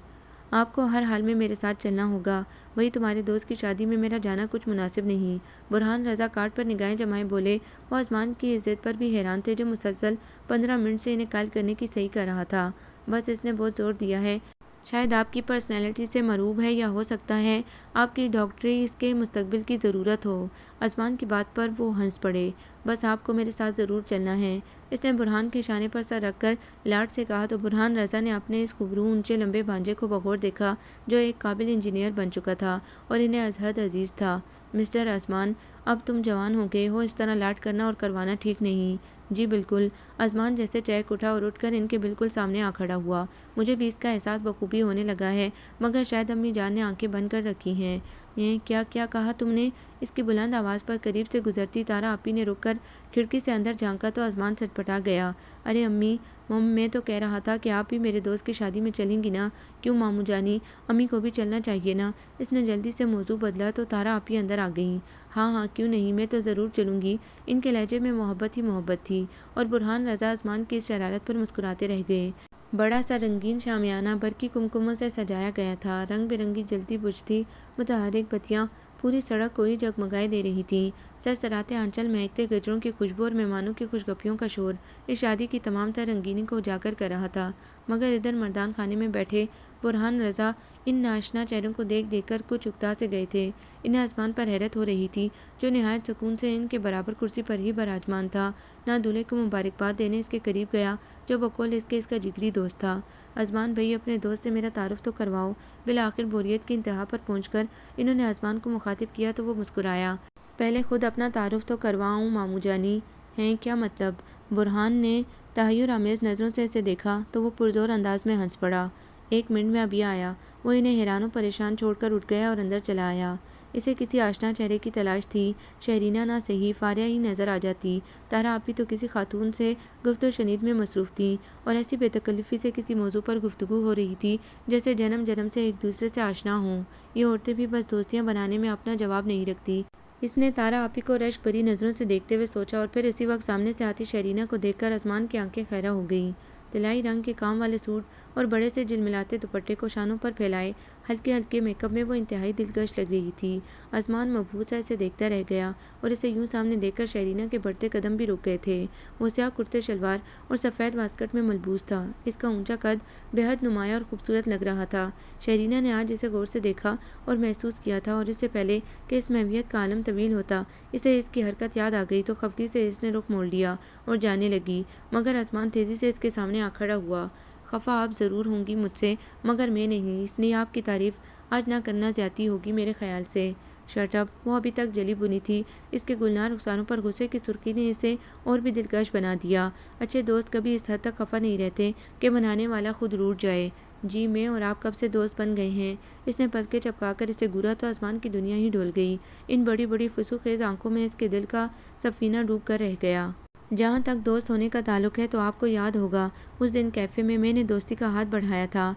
آپ کو ہر حال میں میرے ساتھ چلنا ہوگا، وہی تمہارے دوست کی شادی میں میرا جانا کچھ مناسب نہیں۔ برہان رضا کارڈ پر نگاہیں جمائے بولے۔ وہ آسمان کی عزت پر بھی حیران تھے جو مسلسل 15 منٹ سے انہیں قائل کرنے کی صحیح کر رہا تھا۔ بس اس نے بہت زور دیا ہے، شاید آپ کی پرسنالٹی سے مرعوب ہے، یا ہو سکتا ہے آپ کی ڈاکٹری اس کے مستقبل کی ضرورت ہو۔ آسمان کی بات پر وہ ہنس پڑے۔ بس آپ کو میرے ساتھ ضرور چلنا ہے، اس نے برہان کے شانے پر سر رکھ کر لاڈ سے کہا تو برہان رضا نے اپنے اس خوبرو اونچے لمبے بھانجے کو بغور دیکھا جو ایک قابل انجینئر بن چکا تھا اور انہیں از حد عزیز تھا۔ مسٹر آسمان، اب تم جوان ہو گئے ہو، اس طرح لاڈ کرنا اور کروانا ٹھیک نہیں۔ جی بالکل۔ آسمان جیسے چہک اٹھا اور اٹھ کر ان کے بالکل سامنے آ کھڑا ہوا۔ مجھے بھی اس کا احساس بخوبی ہونے لگا ہے، مگر شاید امی جان نے آنکھیں بند کر رکھی ہیں۔ یہ کیا کہا تم نے؟ اس کی بلند آواز پر قریب سے گزرتی تارا آپی نے رک کر کھڑکی سے اندر جھانکا تو آسمان سٹپٹا گیا۔ ارے امی، میں تو کہہ رہا تھا کہ آپ بھی میرے دوست کی شادی میں چلیں گی نا؟ کیوں ماموں جانی، امی کو بھی چلنا چاہیے نا۔ اس نے جلدی سے موضوع بدلا تو تارا آپی اندر آ گئیں۔ ہاں کیوں نہیں، میں تو ضرور چلوں گی۔ ان کے لہجے میں محبت ہی محبت تھی، اور برہان رضا آسمان کی اس شرارت پر مسکراتے رہ گئے۔ بڑا سا رنگین شامیانہ برقی کمکموں سے سجایا گیا تھا، رنگ برنگی جلتی بجھتی متحرک بتیاں پوری سڑک کو ہی جگمگائے دے رہی تھیں۔ سرسراتے آنچل، مہکتے گجروں کی خوشبو اور مہمانوں کی خوش گپیوں کا شور اس شادی کی تمام تر رنگینی کو اجاگر کر رہا تھا۔ مگر ادھر مردان خانے میں بیٹھے برہان رضا ان ناشنا چہروں کو دیکھ دیکھ کر کچھ اکتا سے گئے تھے۔ انہیں آسمان پر حیرت ہو رہی تھی جو نہایت سکون سے ان کے برابر کرسی پر ہی براجمان تھا، نہ دولہے کو مبارکباد دینے اس کے قریب گیا جو بقول اس کا جگری دوست تھا۔ آسمان بھائی، اپنے دوست سے میرا تعارف تو کرواؤ۔ بالآخر بوریت کی انتہا پر پہنچ کر انہوں نے آسمان کو مخاطب کیا تو وہ مسکرایا۔ پہلے خود اپنا تعارف تو کرواؤں ماموں جانی۔ ہیں کیا مطلب؟ برہان نے تحیر آمیز نظروں سے اسے دیکھا تو وہ پرزور انداز میں ہنس پڑا۔ 1 منٹ میں ابھی آیا۔ وہ انہیں حیران و پریشان چھوڑ کر اٹھ گیا اور اندر چلا آیا۔ اسے کسی آشنا چہرے کی تلاش تھی، شہرینہ نہ صحیح فاریہ ہی نظر آ جاتی۔ تارا آپی تو کسی خاتون سے گفت و شنید میں مصروف تھیں اور ایسی بے تکلفی سے کسی موضوع پر گفتگو ہو رہی تھی جیسے جنم جنم سے ایک دوسرے سے آشنا ہوں۔ یہ عورتیں بھی بس دوستیاں بنانے میں اپنا جواب نہیں رکھتی۔ اس نے تارا آپی کو رشک بھری نظروں سے دیکھتے ہوئے سوچا اور پھر اسی وقت سامنے سے آتی شہرینہ کو دیکھ کر آسمان کی آنکھیں خیرہ ہو گئیں۔ طلائی رنگ کے کام والے سوٹ اور بڑے سے جلملاتے دوپٹے کو شانوں پر پھیلائے ہلکے ہلکے میک اپ میں وہ انتہائی دلکش لگ رہی تھی۔ آسمان مبہوت سا اسے دیکھتا رہ گیا اور اسے یوں سامنے دیکھ کر شہرینہ کے بڑھتے قدم بھی رک گئے تھے۔ وہ سیاہ کرتے شلوار اور سفید واسکٹ میں ملبوس تھا۔ اس کا اونچا قد بے حد نمایاں اور خوبصورت لگ رہا تھا۔ شہرینہ نے آج اسے غور سے دیکھا اور محسوس کیا تھا، اور اس سے پہلے کہ اس محویت کا عالم طویل ہوتا اسے اس کی حرکت یاد آ گئی تو خفگی سے اس نے رخ موڑ لیا اور جانے لگی، مگر آسمان تیزی سے اس کے سامنے آ کھڑا ہوا۔ خفا آپ ضرور ہوں گی مجھ سے، مگر میں نہیں، اس لیے آپ کی تعریف آج نہ کرنا زیادتی ہوگی میرے خیال سے۔ Shut up. وہ ابھی تک جلی بنی تھی، اس کے گلنار رخساروں پر غصے کی سرخی نے اسے اور بھی دلکش بنا دیا۔ اچھے دوست کبھی اس حد تک خفا نہیں رہتے کہ بنانے والا خود روٹھ جائے۔ جی میں اور آپ کب سے دوست بن گئے ہیں؟ اس نے پلکیں چپکا کر اسے گورا تو آسمان کی دنیا ہی ڈول گئی۔ ان بڑی بڑی فسو خیز آنکھوں میں اس کے دل کا سفینہ ڈوب کر رہ گیا۔ جہاں تک دوست ہونے کا تعلق ہے تو آپ کو یاد ہوگا اس دن کیفے میں نے دوستی کا ہاتھ بڑھایا تھا۔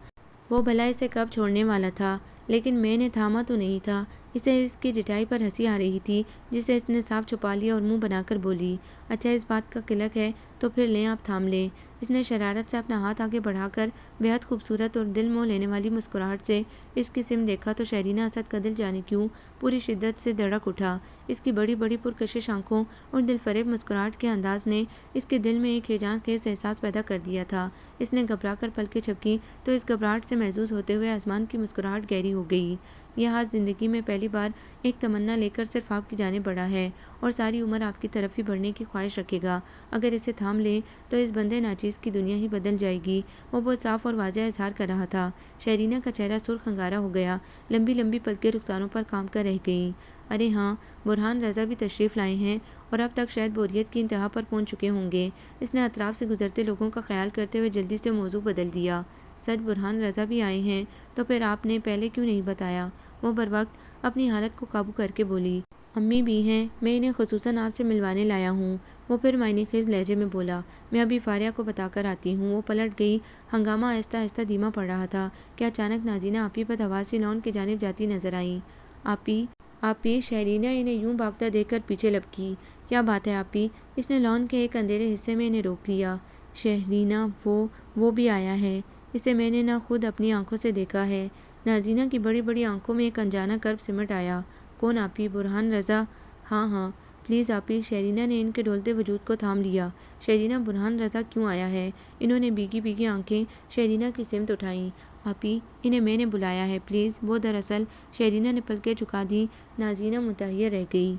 وہ بھلا اسے کب چھوڑنے والا تھا، لیکن میں نے تھاما تو نہیں تھا۔ اسے اس کی ڈٹائی پر ہنسی آ رہی تھی جسے اس نے صاف چھپا لیا اور منہ بنا کر بولی، اچھا اس بات کا قلق ہے تو پھر لیں آپ تھام لیں۔ اس نے شرارت سے اپنا ہاتھ آگے بڑھا کر بے حد خوبصورت اور دل موہ لینے والی مسکراہٹ سے اس کی سمت دیکھا تو شہرینہ اسد کا دل جانے کیوں پوری شدت سے دھڑک اٹھا۔ اس کی بڑی بڑی پرکشش آنکھوں اور دل فریب مسکراہٹ کے انداز نے اس کے دل میں ایک ہیجان خیز احساس پیدا کر دیا تھا۔ اس نے گھبرا کر پلکیں جھپکیں تو اس گھبراہٹ سے محظوظ ہوتے ہوئے آسمان کی مسکراہٹ گہری ہو گئی۔ یہ ہاتھ زندگی میں پہلی بار ایک تمنا لے کر صرف آپ کی جانب بڑھا ہے اور ساری عمر آپ کی طرف ہی بڑھنے کی خواہش رکھے گا۔ اگر اسے تھام لیں تو اس بندے ناچیز کی دنیا ہی بدل جائے گی۔ وہ بہت صاف اور واضح اظہار کر رہا تھا۔ شہرینہ کا چہرہ سرخ انگارہ ہو گیا، لمبی لمبی پلکیں رخساروں پر کام کر رہ گئیں۔ ارے ہاں، برہان رضا بھی تشریف لائے ہیں اور اب تک شاید بوریت کی انتہا پر پہنچ چکے ہوں گے۔ اس نے اطراف سے گزرتے لوگوں کا خیال کرتے ہوئے جلدی سے موضوع بدل دیا۔ سچ برہان رضا بھی آئے ہیں؟ تو پھر آپ نے پہلے کیوں نہیں بتایا؟ وہ بروقت اپنی حالت کو قابو کر کے بولی۔ امی بھی ہیں، میں انہیں خصوصاً آپ سے ملوانے لایا ہوں۔ وہ پھر معنی خیز لہجے میں بولا، میں ابھی فاریہ کو بتا کر آتی ہوں۔ وہ پلٹ گئی۔ ہنگامہ آہستہ آہستہ دھیما پڑ رہا تھا کہ اچانک نازینہ آپی بدحواسی لان کی جانب جاتی نظر آئیں۔ آپی، آپی! شہرینہ انہیں یوں بھاگتا دیکھ کر پیچھے لپکی۔ کیا بات ہے آپی؟ اس نے لان کے ایک اندھیرے حصے میں انہیں روک لیا۔ شہرینہ، وہ بھی آیا ہے۔ اسے میں نے نہ خود اپنی آنکھوں سے دیکھا ہے۔ نازینہ کی بڑی بڑی آنکھوں میں ایک انجانا کرب سمٹ آیا۔ کون آپی؟ برہان رضا؟ ہاں ہاں پلیز آپی۔ شہرینہ نے ان کے ڈولتے وجود کو تھام لیا۔ شہرینہ، برہان رضا کیوں آیا ہے؟ انہوں نے بھیگی بھیگی آنکھیں شہرینہ کی سمت اٹھائیں۔ آپی، انہیں میں نے بلایا ہے، پلیز۔ وہ دراصل، شہرینہ نے پلکیں جھکا دی۔ نازینہ متحیر رہ گئی۔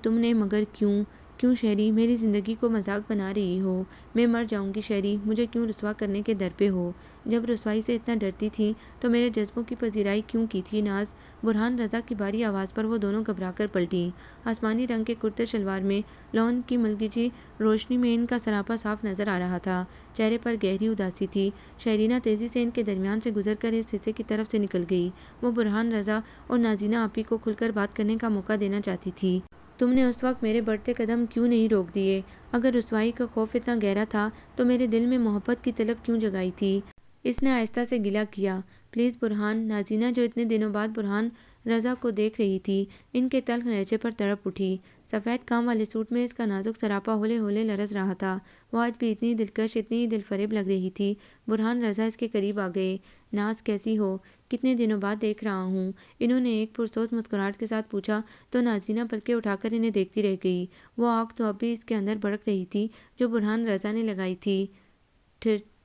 تم نے؟ مگر کیوں شہری؟ میری زندگی کو مذاق بنا رہی ہو؟ میں مر جاؤں گی شہری، مجھے کیوں رسوا کرنے کے در پہ ہو؟ جب رسوائی سے اتنا ڈرتی تھی تو میرے جذبوں کی پذیرائی کیوں کی تھی ناز؟ برہان رضا کی بھاری آواز پر وہ دونوں گھبرا کر پلٹی۔ آسمانی رنگ کے کرتے شلوار میں لان کی ملگجی روشنی میں ان کا سراپا صاف نظر آ رہا تھا۔ چہرے پر گہری اداسی تھی۔ شہرینہ تیزی سے ان کے درمیان سے گزر کر اس حصے کی طرف سے نکل گئی۔ وہ برہان رضا اور نازینہ آپی کو کھل کر بات کرنے کا موقع دینا چاہتی تھی۔ تم نے اس وقت میرے بڑھتے قدم کیوں نہیں روک دیے؟ اگر رسوائی کا خوف اتنا گہرا تھا تو میرے دل میں محبت کی طلب کیوں جگائی تھی؟ اس نے آہستہ سے گلہ کیا۔ پلیز برہان۔ نازینہ، جو اتنے دنوں بعد برہان رضا کو دیکھ رہی تھی، ان کے تلخ لہجے پر تڑپ اٹھی۔ سفید کام والے سوٹ میں اس کا نازک سراپا ہولے ہولے لرز رہا تھا۔ وہ آج بھی اتنی دلکش، اتنی دل فریب لگ رہی تھی۔ برہان رضا اس کے قریب آ گئے۔ ناز، کیسی ہو؟ کتنے دنوں بعد دیکھ رہا ہوں، انہوں نے ایک پرسوز مسکراہٹ کے ساتھ پوچھا تو نازینہ پلکیں اٹھا کر انہیں دیکھتی رہ گئی۔ وہ آگ تو اب بھی اس کے اندر بھڑک رہی تھی جو برہان رضا نے لگائی تھی۔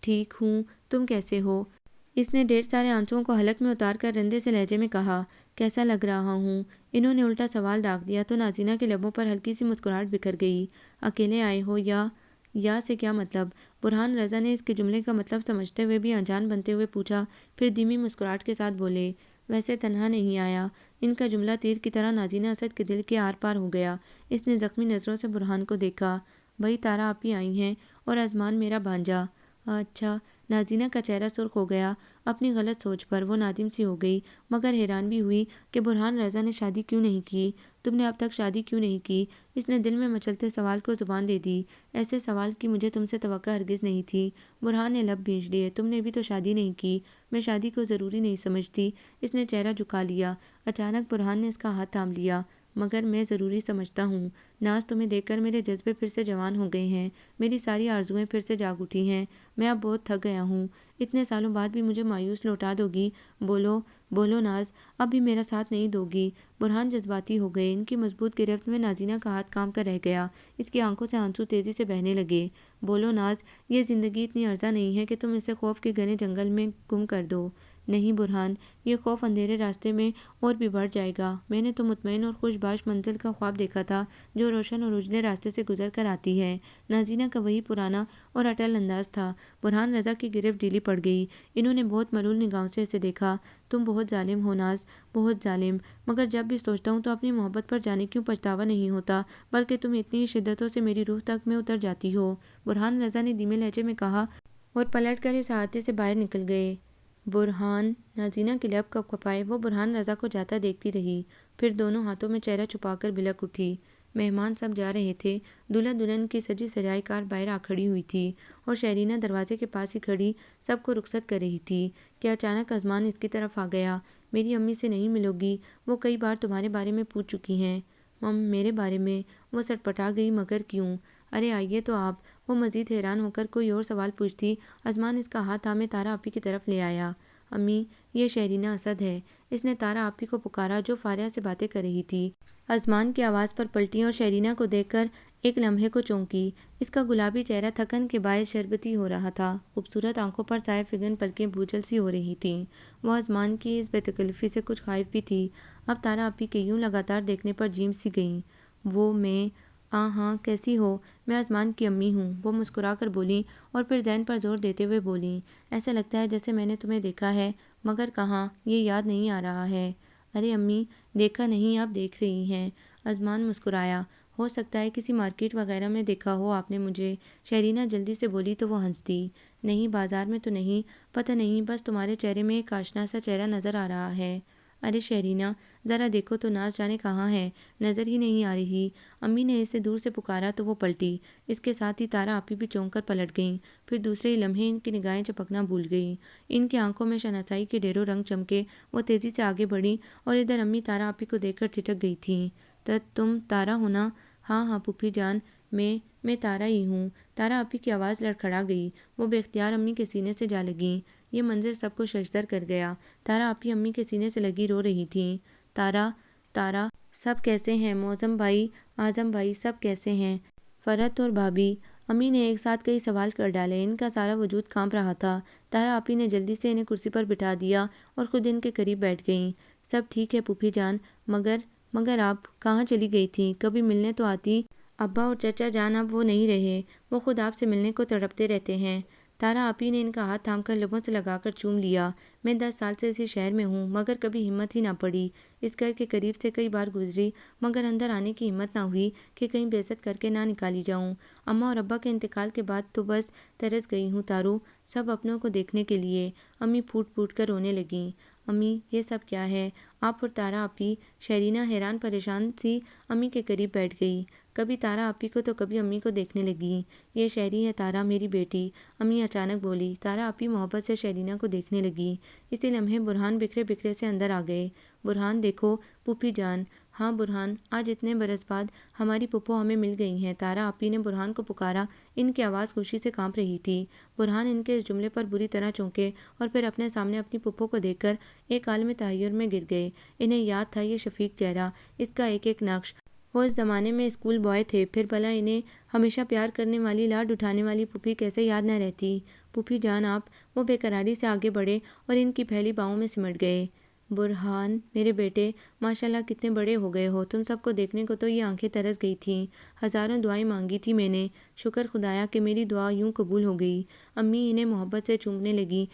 ٹھیک ہوں، تم کیسے ہو؟ اس نے ڈھیر سارے آنسوؤں کو حلق میں اتار کر رندے سے لہجے میں کہا۔ کیسا لگ رہا ہوں؟ انہوں نے الٹا سوال داغ دیا تو نازینہ کے لبوں پر ہلکی سی مسکراہٹ بکھر گئی۔ اکیلے آئے ہو یا سے کیا مطلب؟ برہان رضا نے اس کے جملے کا مطلب سمجھتے ہوئے بھی انجان بنتے ہوئے پوچھا، پھر دھیمی مسکراہٹ کے ساتھ بولے، ویسے تنہا نہیں آیا۔ ان کا جملہ تیر کی طرح نازینہ اسد کے دل کے آر پار ہو گیا۔ اس نے زخمی نظروں سے برہان کو دیکھا۔ وہی تارا آپی آئی ہیں اور ازمان میرا بھانجا۔ اچھا۔ نازینہ کا چہرہ سرخ ہو گیا۔ اپنی غلط سوچ پر وہ نادم سی ہو گئی، مگر حیران بھی ہوئی کہ برہان رضا نے شادی کیوں نہیں کی۔ تم نے اب تک شادی کیوں نہیں کی؟ اس نے دل میں مچلتے سوال کو زبان دے دی۔ ایسے سوال کی مجھے تم سے توقع ہرگز نہیں تھی۔ برہان نے لب بھینچ لیے۔ تم نے بھی تو شادی نہیں کی۔ میں شادی کو ضروری نہیں سمجھتی۔ اس نے چہرہ جھکا لیا۔ اچانک برہان نے اس کا ہاتھ تھام لیا۔ مگر میں ضروری سمجھتا ہوں۔ ناز، تمہیں دیکھ کر میرے جذبے پھر سے جوان ہو گئے ہیں۔ میری ساری آرزوئیں پھر سے جاگ اٹھی ہیں۔ میں اب بہت تھک گیا ہوں۔ اتنے سالوں بعد بھی مجھے مایوس لوٹا دو گی؟ بولو ناز، اب بھی میرا ساتھ نہیں دو گی؟ برہان جذباتی ہو گئے۔ ان کی مضبوط گرفت میں نازینہ کا ہاتھ کام کر رہ گیا۔ اس کی آنکھوں سے آنسو تیزی سے بہنے لگے۔ بولو ناز، یہ زندگی اتنی عرضہ نہیں ہے کہ تم اسے خوف کے گھنے جنگل میں گم کر دو۔ نہیں برہان، یہ خوف اندھیرے راستے میں اور بھی بڑھ جائے گا۔ میں نے تو مطمئن اور خوش باش منزل کا خواب دیکھا تھا جو روشن اور اجلے راستے سے گزر کر آتی ہے۔ نازینہ کا وہی پرانا اور اٹل انداز تھا۔ برہان رضا کی گرفت ڈھیلی پڑ گئی۔ انہوں نے بہت ملول نگاہوں سے اسے دیکھا۔ تم بہت ظالم ہو ناز، بہت ظالم۔ مگر جب بھی سوچتا ہوں تو اپنی محبت پر جانے کیوں پچھتاوا نہیں ہوتا، بلکہ تم اتنی شدتوں سے میری روح تک میں اتر جاتی ہو۔ برہان رضا نے دھیمے لہجے میں کہا اور پلٹ کر اس احاطے سے باہر نکل گئے۔ برہان، نازینہ کے لب کپ کپائے۔ وہ برہان رضا کو جاتا دیکھتی رہی، پھر دونوں ہاتھوں میں چہرہ چھپا کر بلک اٹھی۔ مہمان سب جا رہے تھے۔ دلہا دلہن کی سجی سجائی کار باہر آ کھڑی ہوئی تھی اور شہرینہ دروازے کے پاس ہی کھڑی سب کو رخصت کر رہی تھی کہ اچانک ازمان اس کی طرف آ گیا۔ میری امی سے نہیں ملو گی؟ وہ کئی بار تمہارے بارے میں پوچھ چکی ہیں۔ میرے بارے میں؟ وہ سٹپٹا گئی۔ مگر کیوں؟ ارے آئیے تو آپ۔ وہ مزید حیران ہو کر کوئی اور سوال پوچھتی، ازمان اس کا ہاتھ تھامے تارا آپی کی طرف لے آیا۔ امی، یہ شہرینہ اسد ہے۔ اس نے تارا آپی کو پکارا جو فاریہ سے باتیں کر رہی تھی۔ ازمان کی آواز پر پلٹی اور شہرینہ کو دیکھ کر ایک لمحے کو چونکی۔ اس کا گلابی چہرہ تھکن کے باعث شربتی ہو رہا تھا۔ خوبصورت آنکھوں پر سائے فگن پلکیں بوجھل سی ہو رہی تھیں۔ وہ ازمان کی اس بے تکلفی سے کچھ خائف بھی تھی۔ اب تارا آپی کے یوں لگاتار دیکھنے پر جھیم سی گئیں۔ میں ہاں، کیسی ہو؟ میں ازمان کی امی ہوں، وہ مسکرا کر بولیں اور پھر ذہن پر زور دیتے ہوئے بولیں، ایسا لگتا ہے جیسے میں نے تمہیں دیکھا ہے، مگر کہاں، یہ یاد نہیں آ رہا ہے۔ ارے امی، دیکھا نہیں، آپ دیکھ رہی ہیں۔ ازمان مسکرایا۔ ہو سکتا ہے کسی مارکیٹ وغیرہ میں دیکھا ہو آپ نے مجھے۔ شہرینہ جلدی سے بولی تو وہ ہنس دی۔ نہیں، بازار میں تو نہیں، پتہ نہیں، بس تمہارے چہرے میں ایک آشنا سا چہرہ نظر آ رہا ہے۔ ارے شہرینہ، ذرا دیکھو تو ناز جانے کہاں ہے، نظر ہی نہیں آ رہی۔ امی نے اسے دور سے پکارا تو وہ پلٹی۔ اس کے ساتھ ہی تارا آپی بھی چونک کر پلٹ گئیں۔ پھر دوسرے ہی لمحے ان کی نگاہیں چپکنا بھول گئیں۔ ان کی آنکھوں میں شناسائی کے ڈھیروں رنگ چمکے۔ وہ تیزی سے آگے بڑھیں اور ادھر امی تارا آپی کو دیکھ کر ٹھٹک گئی تھیں۔ تم تارا ہو نا؟ ہاں ہاں پھوپھی جان، میں تارا ہی ہوں۔ تارا آپی کی آواز لڑکھڑا گئی، وہ بے اختیار امی کے سینے سے جا لگیں۔ یہ منظر سب کو ششدر کر گیا۔ تارا آپی امی کے سینے سے لگی رو رہی تھیں۔ تارا سب کیسے ہیں؟ معظم بھائی، اعظم بھائی، سب کیسے ہیں؟ فرحت اور بھابھی؟ امی نے ایک ساتھ کئی سوال کر ڈالے، ان کا سارا وجود کانپ رہا تھا۔ تارا آپی نے جلدی سے انہیں کرسی پر بٹھا دیا اور خود ان کے قریب بیٹھ گئیں۔ سب ٹھیک ہے پھوپھی جان، مگر آپ کہاں چلی گئی تھیں؟ کبھی ملنے تو آتی۔ ابا اور چچا جان اب وہ نہیں رہے، وہ خود آپ سے ملنے کو تڑپتے رہتے ہیں۔ تارا آپی نے ان کا ہاتھ تھام کر لبوں سے لگا کر چوم لیا۔ میں 10 سال سے اسی شہر میں ہوں، مگر کبھی ہمت ہی نہ پڑی۔ اس گھر کے قریب سے کئی بار گزری، مگر اندر آنے کی ہمت نہ ہوئی کہ کہیں بے عزت کر کے نہ نکالی جاؤں۔ اماں اور ابا کے انتقال کے بعد تو بس ترس گئی ہوں تارو، سب اپنوں کو دیکھنے کے لیے۔ امی پھوٹ پھوٹ کر رونے لگیں۔ امی یہ سب کیا ہے؟ آپ اور تارا آپی؟ شیرینہ حیران پریشان سی امی کے قریب بیٹھ گئی۔ کبھی تارا آپی کو تو کبھی امی کو دیکھنے لگی۔ یہ شہری ہے تارا، میری بیٹی، امی اچانک بولی۔ تارا آپی محبت سے شیرینہ کو دیکھنے لگی۔ اسی لمحے برہان بکھرے بکھرے سے اندر آ گئے۔ برہان دیکھو پھوپھی جان۔ ہاں برہان، آج اتنے برس بعد ہماری پھپھو ہمیں مل گئی ہیں۔ تارا آپی نے برہان کو پکارا، ان کی آواز خوشی سے کانپ رہی تھی۔ برہان ان کے اس جملے پر بری طرح چونکے اور پھر اپنے سامنے اپنی پھپھو کو دیکھ کر ایک عالم تحیر میں گر گئے۔ انہیں یاد تھا یہ شفیق چہرہ، اس کا ایک ایک نقش۔ وہ اس زمانے میں اسکول بوائے تھے، پھر بھلا انہیں ہمیشہ پیار کرنے والی، لاڈ اٹھانے والی پھوپھی کیسے یاد نہ رہتی؟ پھوپھی جان آپ؟ وہ بے قراری سے آگے بڑھے اور ان کی پھیلی باہوں میں سمٹ گئے۔ برہان میرے بیٹے، ماشاءاللہ کتنے بڑے ہو گئے ہو، تم سب کو دیکھنے کو تو یہ آنکھیں ترس گئی تھیں۔ ہزاروں دعائیں مانگی تھی میں نے، شکر خدایا کہ میری دعا یوں قبول ہو گئی۔ امی انہیں محبت سے چومنے لگی،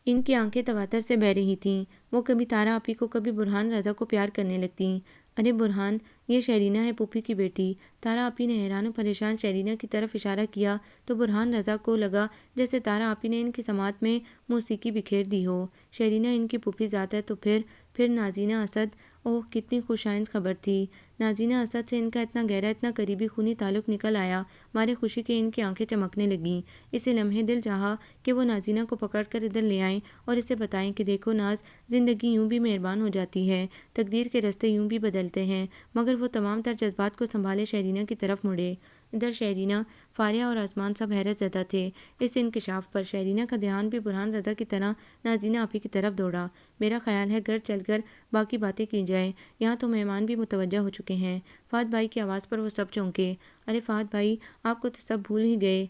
ان کی آنکھیں تواتر سے بہہ رہی تھیں۔ وہ کبھی تارا آپی کو، کبھی برہان رضا کو پیار کرنے لگتیں۔ ارے برہان، یہ شیرینہ ہے پھوپھی کی بیٹی۔ تارا آپی نے حیران و پریشان شیرینہ کی طرف اشارہ کیا تو برہان رضا کو لگا جیسے تارا آپی نے ان کی سماعت میں موسیقی بکھیر دی ہو۔ شیرینہ ان کی پھوپھی ذات ہے تو پھر نازینہ اسد، اوہ کتنی خوش آئند خبر تھی۔ نازینہ اسد سے ان کا اتنا گہرا، اتنا قریبی خونی تعلق نکل آیا، مارے خوشی کے ان کی آنکھیں چمکنے لگیں۔ اسی لمحے دل چاہا کہ وہ نازینہ کو پکڑ کر ادھر لے آئیں اور اسے بتائیں کہ دیکھو ناز، زندگی یوں بھی مہربان ہو جاتی ہے، تقدیر کے رستے یوں بھی بدلتے ہیں۔ مگر وہ تمام تر جذبات کو سنبھالے شیرینہ کی طرف مڑے۔ ادھر شیرینہ، فاریہ اور آسمان سب حیرت زدہ تھے اس انکشاف پر۔ شیرینہ کا دھیان بھی برہان رضا کی طرح نازینہ آپی کی طرف دوڑا۔ میرا خیال ہے گھر چل کر باقی باتیں کی جائیں، یہاں تو مہمان بھی متوجہ ہو چکے ہیں۔ فہد بھائی کی آواز پر وہ سب چونکے۔ ارے فہد بھائی، آپ کو تو سب بھول ہی گئے،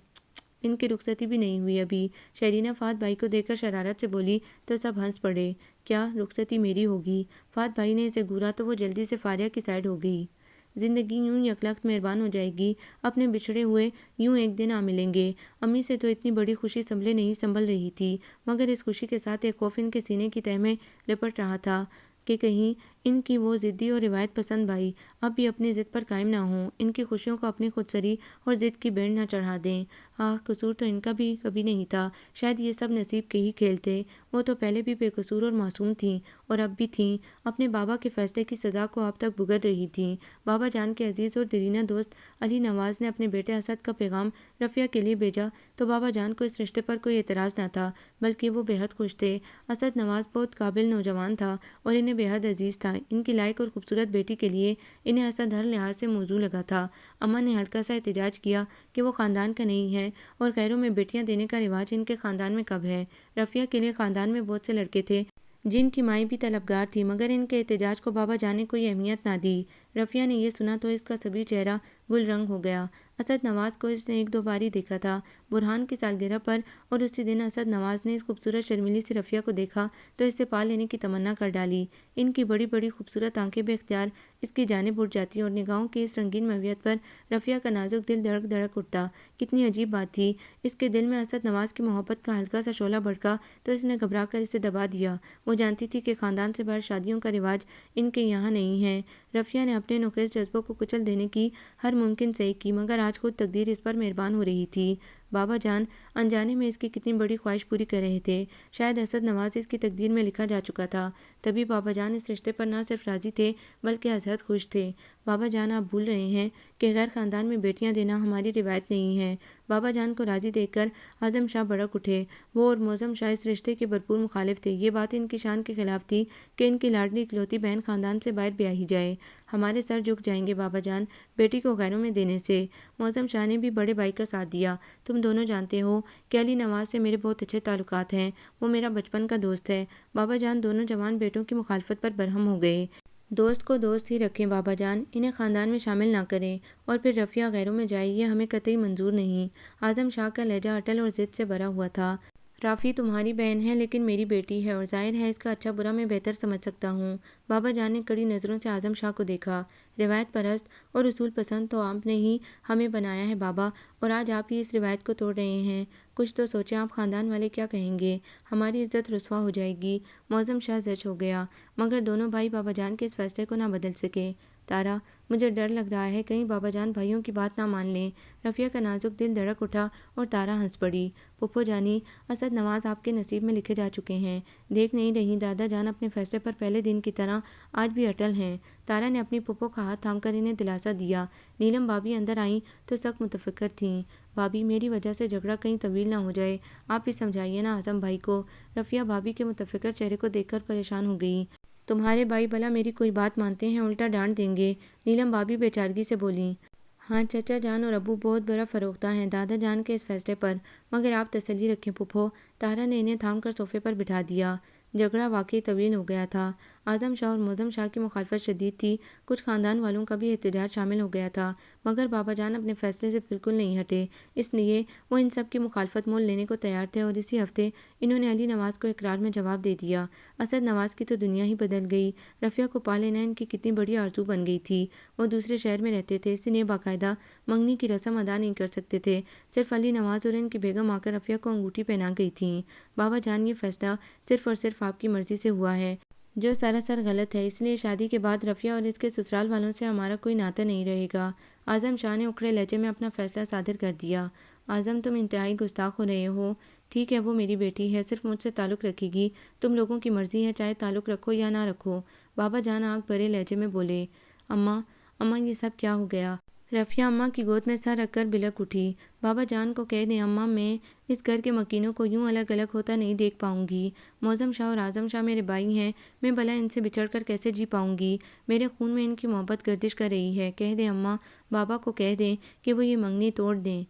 ان کی رخصتی بھی نہیں ہوئی ابھی۔ شیرینہ فہد بھائی کو دیکھ کر شرارت سے بولی تو سب ہنس پڑے۔ کیا رخصتی میری ہوگی؟ فہد بھائی نے اسے گھورا تو وہ جلدی سے فاریہ کی سائڈ ہو گئی۔ زندگی یوں یکلخت مہربان ہو جائے گی، اپنے بچھڑے ہوئے یوں ایک دن آ ملیں گے۔ امی سے تو اتنی بڑی خوشی سنبھلے نہیں سنبھل رہی تھی، مگر اس خوشی کے ساتھ ایک خوف ان کے سینے کی تہہ میں لپٹ رہا تھا کہ کہیں ان کی وہ ضدی اور روایت پسند بھائی اب بھی اپنی ضد پر قائم نہ ہوں، ان کی خوشیوں کو اپنی خودسری اور ضد کی بینڈ نہ چڑھا دیں۔ قصور تو ان کا بھی کبھی نہیں تھا، شاید یہ سب نصیب کے ہی کھیل تھے۔ وہ تو پہلے بھی بے قصور اور معصوم تھیں اور اب بھی تھیں، اپنے بابا کے فیصلے کی سزا کو اب تک بھگت رہی تھیں۔ بابا جان کے عزیز اور دیرینہ دوست علی نواز نے اپنے بیٹے اسد کا پیغام رفیہ کے لیے بھیجا تو بابا جان کو اس رشتے پر کوئی اعتراض نہ تھا، بلکہ وہ بے حد خوش تھے۔ اسد نواز بہت قابل نوجوان تھا اور انہیں بے حد عزیز تھا۔ ان کی لائق اور خوبصورت بیٹی کے لیے انہیں اسد ہر لحاظ سے موزوں لگا تھا۔ اماں نے ہلکا سا احتجاج کیا کہ وہ خاندان کا نہیں ہے اور غیروں میں بیٹیاں دینے کا رواج ان کے خاندان میں کب ہے؟ رفیہ کے لیے خاندان میں بہت سے لڑکے تھے جن کی مائیں بھی طلبگار تھیں، مگر ان کے احتجاج کو بابا جان نے کوئی اہمیت نہ دی۔ رفیہ نے یہ سنا تو اس کا سبھی چہرہ گل رنگ ہو گیا۔ اسد نواز کو اس نے ایک دو بار ہی دیکھا تھا، برہان کی سالگرہ پر، اور اسی دن اسد نواز نے اس خوبصورت شرمیلی سی رفیہ کو دیکھا تو اسے پا لینے کی تمنا کر ڈالی۔ ان کی بڑی بڑی خوبصورت آنکھیں بے اختیار اس کی جانب اٹھ جاتی اور نگاہوں کی اس رنگین مویت پر رفیہ کا نازک دل دھڑک دھڑک اٹھتا۔ کتنی عجیب بات تھی، اس کے دل میں اسد نواز کی محبت کا ہلکا سا شعلہ بھڑکا تو اس نے گھبرا کر اسے دبا دیا۔ وہ جانتی تھی کہ خاندان سے باہر شادیوں کا رواج ان کے یہاں نہیں ہے۔ رفیہ نے اپنے نخیز جذبوں کو کچل دینے کی ہر ممکن سعی کی، مگر آج خود تقدیر اس پر مہربان ہو رہی تھی۔ بابا جان انجانے میں اس کی کتنی بڑی خواہش پوری کر رہے تھے۔ شاید اسد نواز اس کی تقدیر میں لکھا جا چکا تھا، تبھی بابا جان اس رشتے پر نہ صرف راضی تھے بلکہ ازحد خوش تھے۔ بابا جان آپ بھول رہے ہیں کہ غیر خاندان میں بیٹیاں دینا ہماری روایت نہیں ہے۔ بابا جان کو راضی دیکھ کر اعظم شاہ بھڑک اٹھے۔ وہ اور معظم شاہ اس رشتے کے بھرپور مخالف تھے۔ یہ بات ان کی شان کے خلاف تھی کہ ان کی لاڈلی اکلوتی بہن خاندان سے باہر بیاہی جائے۔ ہمارے سر جھک جائیں گے بابا جان بیٹی کو غیروں میں دینے سے۔ معظم شاہ نے بھی بڑے بھائی کا ساتھ دیا۔ تم دونوں جانتے ہو کہ علی نواز سے میرے بہت اچھے تعلقات ہیں، وہ میرا بچپن کا دوست ہے۔ بابا جان دونوں جوان بیٹوں کی مخالفت پر برہم ہو گئے۔ دوست کو دوست ہی رکھیں بابا جان، انہیں خاندان میں شامل نہ کریں، اور پھر رفیہ غیروں میں جائے، یہ ہمیں قطعی منظور نہیں۔ اعظم شاہ کا لہجہ اٹل اور ضد سے بھرا ہوا تھا۔ رافی تمہاری بہن ہے لیکن میری بیٹی ہے، اور ظاہر ہے اس کا اچھا برا میں بہتر سمجھ سکتا ہوں۔ بابا جان نے کڑی نظروں سے اعظم شاہ کو دیکھا۔ روایت پرست اور اصول پسند تو آپ نے ہی ہمیں بنایا ہے بابا، اور آج آپ ہی اس روایت کو توڑ رہے ہیں۔ کچھ تو سوچیں، آپ خاندان والے کیا کہیں گے؟ ہماری عزت رسوا ہو جائے گی۔ معظم شاہ زچ ہو گیا، مگر دونوں بھائی بابا جان کے اس فیصلے کو نہ بدل سکے۔ تارا، مجھے ڈر لگ رہا ہے کہیں بابا جان بھائیوں کی بات نہ مان لیں۔ رفیہ کا نازک دل دھڑک اٹھا اور تارا ہنس پڑی۔ پھپھو جانی، اسد نواز آپ کے نصیب میں لکھے جا چکے ہیں۔ دیکھ نہیں رہی دادا جان اپنے فیصلے پر پہلے دن کی طرح آج بھی اٹل ہیں۔ تارا نے اپنی پھپھو کا ہاتھ تھام کر انہیں دلاسا دیا۔ نیلم بھابھی اندر آئیں تو سخت متفکر تھیں۔ بھابھی، میری وجہ سے جھگڑا کہیں طویل نہ ہو جائے، آپ ہی سمجھائیے نا اعظم بھائی کو۔ رفیہ بھابھی کے متفکر چہرے کو دیکھ کر پریشان ہو گئی۔ تمہارے بھائی بھلا میری کوئی بات مانتے ہیں؟ الٹا ڈانٹ دیں گے۔ نیلم بھابھی بے چارگی سے بولیں۔ ہاں، چچا جان اور ابو بہت بڑا فروختہ ہیں دادا جان کے اس فیصلے پر، مگر آپ تسلی رکھیں پھپھو۔ تارا نے انہیں تھام کر صوفے پر بٹھا دیا۔ جھگڑا واقعی طویل ہو گیا تھا۔ اعظم شاہ اور معظم شاہ کی مخالفت شدید تھی، کچھ خاندان والوں کا بھی احتجاج شامل ہو گیا تھا، مگر بابا جان اپنے فیصلے سے بالکل نہیں ہٹے، اس لیے وہ ان سب کی مخالفت مول لینے کو تیار تھے، اور اسی ہفتے انہوں نے علی نواز کو اقرار میں جواب دے دیا۔ اسد نواز کی تو دنیا ہی بدل گئی۔ رفیہ کو پا لینا ان کی کتنی بڑی آرزو بن گئی تھی۔ وہ دوسرے شہر میں رہتے تھے، اس لیے باقاعدہ منگنی کی رسم ادا نہیں کر سکتے تھے۔ صرف علی نواز اور ان کی بیگم آ کر رفیہ کو انگوٹھی پہنا گئی تھیں۔ بابا جان، یہ فیصلہ صرف اور صرف آپ کی مرضی سے ہوا ہے، جو سراسر غلط ہے، اس لیے شادی کے بعد رفیہ اور اس کے سسرال والوں سے ہمارا کوئی ناطہ نہیں رہے گا۔ اعظم شاہ نے اکھڑے لہجے میں اپنا فیصلہ صادر کر دیا۔ اعظم، تم انتہائی گستاخ ہو رہے ہو۔ ٹھیک ہے، وہ میری بیٹی ہے، صرف مجھ سے تعلق رکھے گی، تم لوگوں کی مرضی ہے چاہے تعلق رکھو یا نہ رکھو۔ بابا جان آگ بھرے لہجے میں بولے۔ اماں یہ سب کیا ہو گیا؟ رفیہ اماں کی گود میں سر رکھ کر بلک اٹھی۔ بابا جان کو کہہ دیں اماں، میں اس گھر کے مکینوں کو یوں الگ الگ ہوتا نہیں دیکھ پاؤں گی۔ معظم شاہ اور اعظم شاہ میرے بھائی ہیں، میں بھلا ان سے بچھڑ کر کیسے جی پاؤں گی؟ میرے خون میں ان کی محبت گردش کر رہی ہے۔ کہہ دیں اماں، بابا کو کہہ دیں کہ وہ یہ منگنی توڑ دیں۔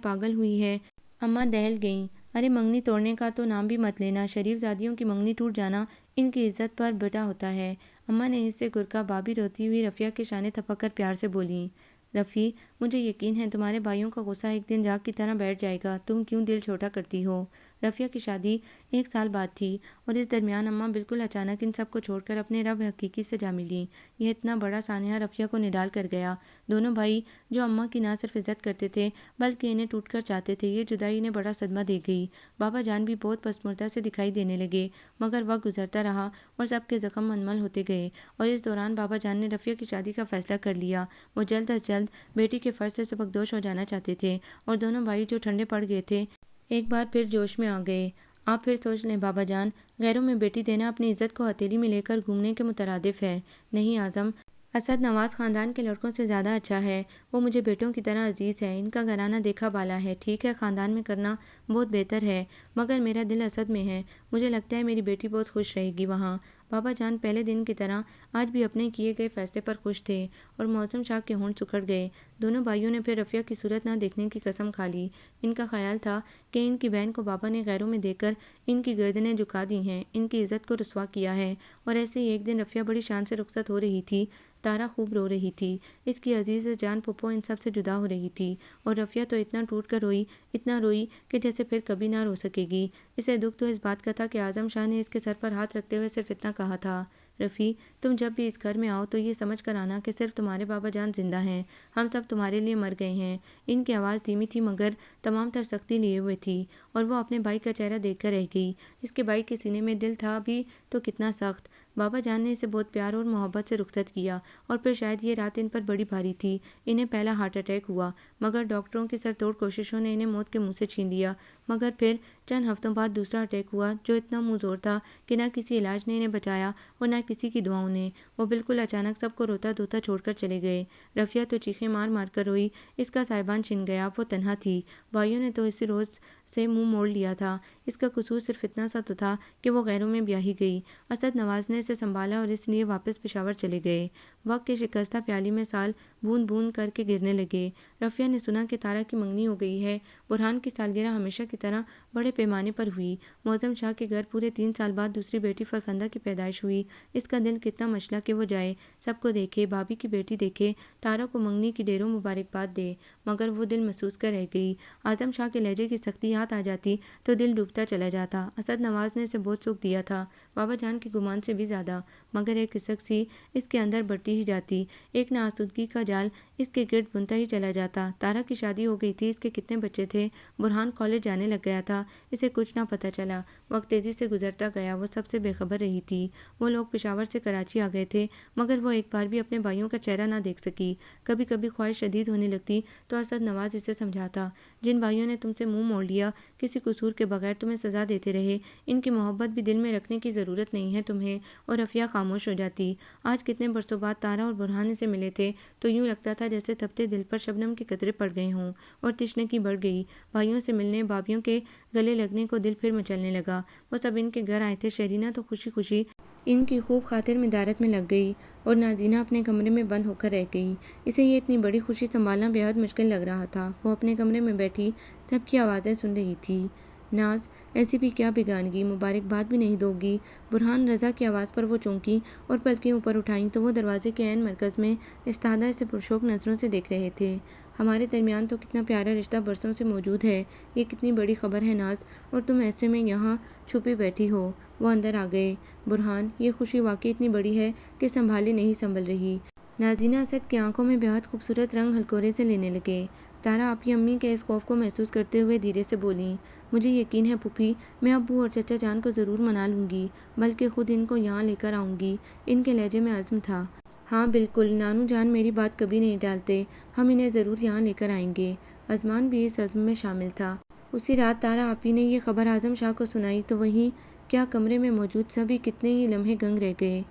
پاگل ہوئی ہے؟ اماں دہل گئیں۔ ارے منگنی توڑنے کا تو نام بھی مت لینا، شریف زادیوں کی منگنی ٹوٹ جانا ان کی عزت پر بٹا ہوتا ہے۔ اماں نے اس سے گرکا۔ بھابھی روتی ہوئی رفیہ کے شانے تھپک کر پیار سے بولیں۔ رفی، مجھے یقین ہے تمہارے بھائیوں کا غصہ ایک دن جاگ کی طرح بیٹھ جائے گا، تم کیوں دل چھوٹا کرتی ہو؟ رفیہ کی شادی 1 سال بعد تھی، اور اس درمیان اماں بالکل اچانک ان سب کو چھوڑ کر اپنے رب حقیقی سے جا ملیں۔ یہ اتنا بڑا سانحہ رفیہ کو نڈال کر گیا۔ دونوں بھائی جو اماں کی نہ صرف عزت کرتے تھے بلکہ انہیں ٹوٹ کر چاہتے تھے، یہ جدائی انہیں بڑا صدمہ دے گئی۔ بابا جان بھی بہت پسماردہ سے دکھائی دینے لگے، مگر وقت گزرتا رہا اور سب کے زخم منمل ہوتے گئے، اور اس دوران بابا جان نے رفیہ کی شادی کا فیصلہ کر لیا۔ وہ جلد از جلد بیٹی کے فرض سے سبکدوش ہو جانا چاہتے تھے، اور دونوں بھائی جو ٹھنڈے پڑ گئے تھے ایک بار پھر جوش میں آ گئے۔ آپ پھر سوچ لیں بابا جان، غیروں میں بیٹی دینا اپنی عزت کو ہتھیلی میں لے کر گھومنے کے مترادف ہے۔ نہیں اعظم، اسد نواز خاندان کے لڑکوں سے زیادہ اچھا ہے، وہ مجھے بیٹوں کی طرح عزیز ہے، ان کا گھرانہ دیکھا بالا ہے، ٹھیک ہے خاندان میں کرنا بہت بہتر ہے، مگر میرا دل اسد میں ہے، مجھے لگتا ہے میری بیٹی بہت خوش رہے گی وہاں۔ بابا جان پہلے دن کی طرح آج بھی اپنے کیے گئے فیصلے پر خوش تھے، اور معظم شاہ کے ہونٹ سکڑ گئے۔ دونوں بھائیوں نے پھر رفیہ کی صورت نہ دیکھنے کی قسم کھا لی۔ ان کا خیال تھا کہ ان کی بہن کو بابا نے غیروں میں دے کر ان کی گردنیں جھکا دی ہیں، ان کی عزت کو رسوا کیا ہے، اور ایسے ہی ایک دن رفیہ بڑی شان سے رخصت ہو رہی تھی۔ تارا خوب رو رہی تھی، اس کی عزیز جان پھپھو ان سب سے جدا ہو رہی تھی، اور رفیہ تو اتنا ٹوٹ کر روئی، اتنا روئی کہ جیسے پھر کبھی نہ رو سکے گی۔ اسے دکھ تو اس بات کا تھا کہ اعظم شاہ نے اس کے سر پر ہاتھ رکھتے ہوئے صرف اتنا کہا تھا، رفی، تم جب بھی اس گھر میں آؤ تو یہ سمجھ کر آنا کہ صرف تمہارے بابا جان زندہ ہیں، ہم سب تمہارے لیے مر گئے ہیں۔ ان کی آواز دھیمی تھی مگر تمام تر سختی لیے ہوئے تھی، اور وہ اپنے بھائی کا چہرہ دیکھ کر رہ گئی۔ اس کے بھائی کے سینے میں دل تھا بھی تو کتنا سخت۔ بابا جان نے اسے بہت پیار اور محبت سے رخصت کیا، اور پھر شاید یہ رات ان پر بڑی بھاری تھی۔ انہیں پہلا ہارٹ اٹیک ہوا، مگر ڈاکٹروں کی سر توڑ کوششوں نے انہیں موت کے منہ سے چھین لیا۔ مگر پھر چند ہفتوں بعد دوسرا اٹیک ہوا، جو اتنا منہ زور تھا کہ نہ کسی علاج نے انہیں بچایا اور نہ کسی کی دعاؤں نے۔ وہ بالکل اچانک سب کو روتا دھوتا چھوڑ کر چلے گئے۔ رفیہ تو چیخیں مار مار کر روئی، اس کا صاحبان چھن گیا، وہ تنہا تھی۔ بھائیوں نے تو اسی روز سے منہ موڑ لیا تھا۔ اس کا قصور صرف اتنا سا تو تھا کہ وہ غیروں میں بیاہی گئی۔ اسد نواز نے اسے سنبھالا اور اس لیے واپس پشاور چلے گئے۔ وقت کے شکستہ پیالی میں سال بوند بوند کر کے گرنے لگے۔ رفیہ نے سنا کہ تارا کی منگنی ہو گئی ہے۔ برہان کی سالگرہ ہمیشہ کی طرح بڑے پیمانے پر ہوئی۔ معظم شاہ کے گھر پورے 3 سال بعد دوسری بیٹی فرخندہ کی پیدائش ہوئی۔ اس کا دل کتنا مچلا کہ وہ جائے، سب کو دیکھے، بھابھی کی بیٹی دیکھے، تارا کو منگنی کی ڈھیروں مبارکباد دے، مگر وہ دل محسوس کر رہ گئی۔ اعظم شاہ کے لہجے کی سختی یاد آ جاتی تو دل ڈوبتا چلا جاتا۔ اسد نواز نے اسے بہت سکھ دیا تھا، بابا جان کے گمان سے بھی زیادہ، مگر ایک کسک سی اس کے اندر بڑھتی ہی جاتی، ایک ناآسودگی کا جال اس کے گرد بنتا ہی چلا جاتا۔ تارا کی شادی ہو گئی تھی، اس کے کتنے بچے تھے، برہان کالج جانے لگ گیا تھا، اسے کچھ نہ پتہ چلا۔ وقت تیزی سے گزرتا گیا، وہ سب سے بے خبر رہی تھی۔ وہ لوگ پشاور سے کراچی آ گئے تھے، مگر وہ ایک بار بھی اپنے بھائیوں کا چہرہ نہ دیکھ سکی۔ کبھی کبھی خواہش شدید ہونے لگتی تو اسد نواز اسے سمجھاتا، جن بھائیوں نے تم سے منہ موڑ لیا، کسی قصور کے بغیر تمہیں سزا دیتے رہے، ان کی محبت بھی دل میں رکھنے کی ضرورت نہیں ہے تمہیں، اور رفیہ خاموش ہو جاتی۔ آج کتنے برسوں بعد تارا اور برہان سے ملے تھے تو یوں لگتا تھا جیسے تپتے دل پر شبنم کے قطرے پڑ گئے ہوں، اور تشنگی بڑھ گئی۔ بھائیوں سے ملنے، بھابھیوں کے گلے لگنے کو دل پھر مچلنے لگا۔ وہ سب ان کے گھر آئے تھے، شہرینہ تو خوشی خوشی ان کی خوب خاطر مدارت میں لگ گئی، اور نازینہ اپنے کمرے میں بند ہو کر رہ گئی۔ اسے یہ اتنی بڑی خوشی سنبھالنا بے حد مشکل لگ رہا تھا۔ وہ اپنے کمرے میں بیٹھی سب کی آوازیں سن رہی تھی۔ ناز، ایسی بھی کیا بیگانگی، مبارکباد بھی نہیں دو گی؟ برہان رضا کی آواز پر وہ چونکی اور پلکیں اوپر اٹھائیں تو وہ دروازے کے عین مرکز میں استادہ اسے پرشوق نظروں سے دیکھ رہے تھے۔ ہمارے درمیان تو کتنا پیارا رشتہ برسوں سے موجود ہے، یہ کتنی بڑی خبر ہے ناز، اور تم ایسے میں یہاں چھپی بیٹھی ہو۔ وہ اندر آ گئے۔ برہان، یہ خوشی واقعی اتنی بڑی ہے کہ سنبھالی نہیں سنبھل رہی۔ نازینہ اسد کی آنکھوں میں بے حد خوبصورت رنگ ہلکورے سے لینے لگے۔ تارا آپی امی کے اس خوف کو محسوس کرتے ہوئے دھیرے سے بولیں، مجھے یقین ہے پھوپھی، میں ابو اور چچا جان کو ضرور منا لوں گی، بلکہ خود ان کو یہاں لے کر آؤں گی۔ ان کے لہجے میں عزم تھا۔ ہاں بالکل، نانو جان میری بات کبھی نہیں ٹالتے، ہم انہیں ضرور یہاں لے کر آئیں گے۔ ازمان بھی اس عزم میں شامل تھا۔ اسی رات تارا آپی نے یہ خبر اعظم شاہ کو سنائی تو وہیں کیا کمرے میں موجود سبھی کتنے ہی لمحے گنگ رہ گئے۔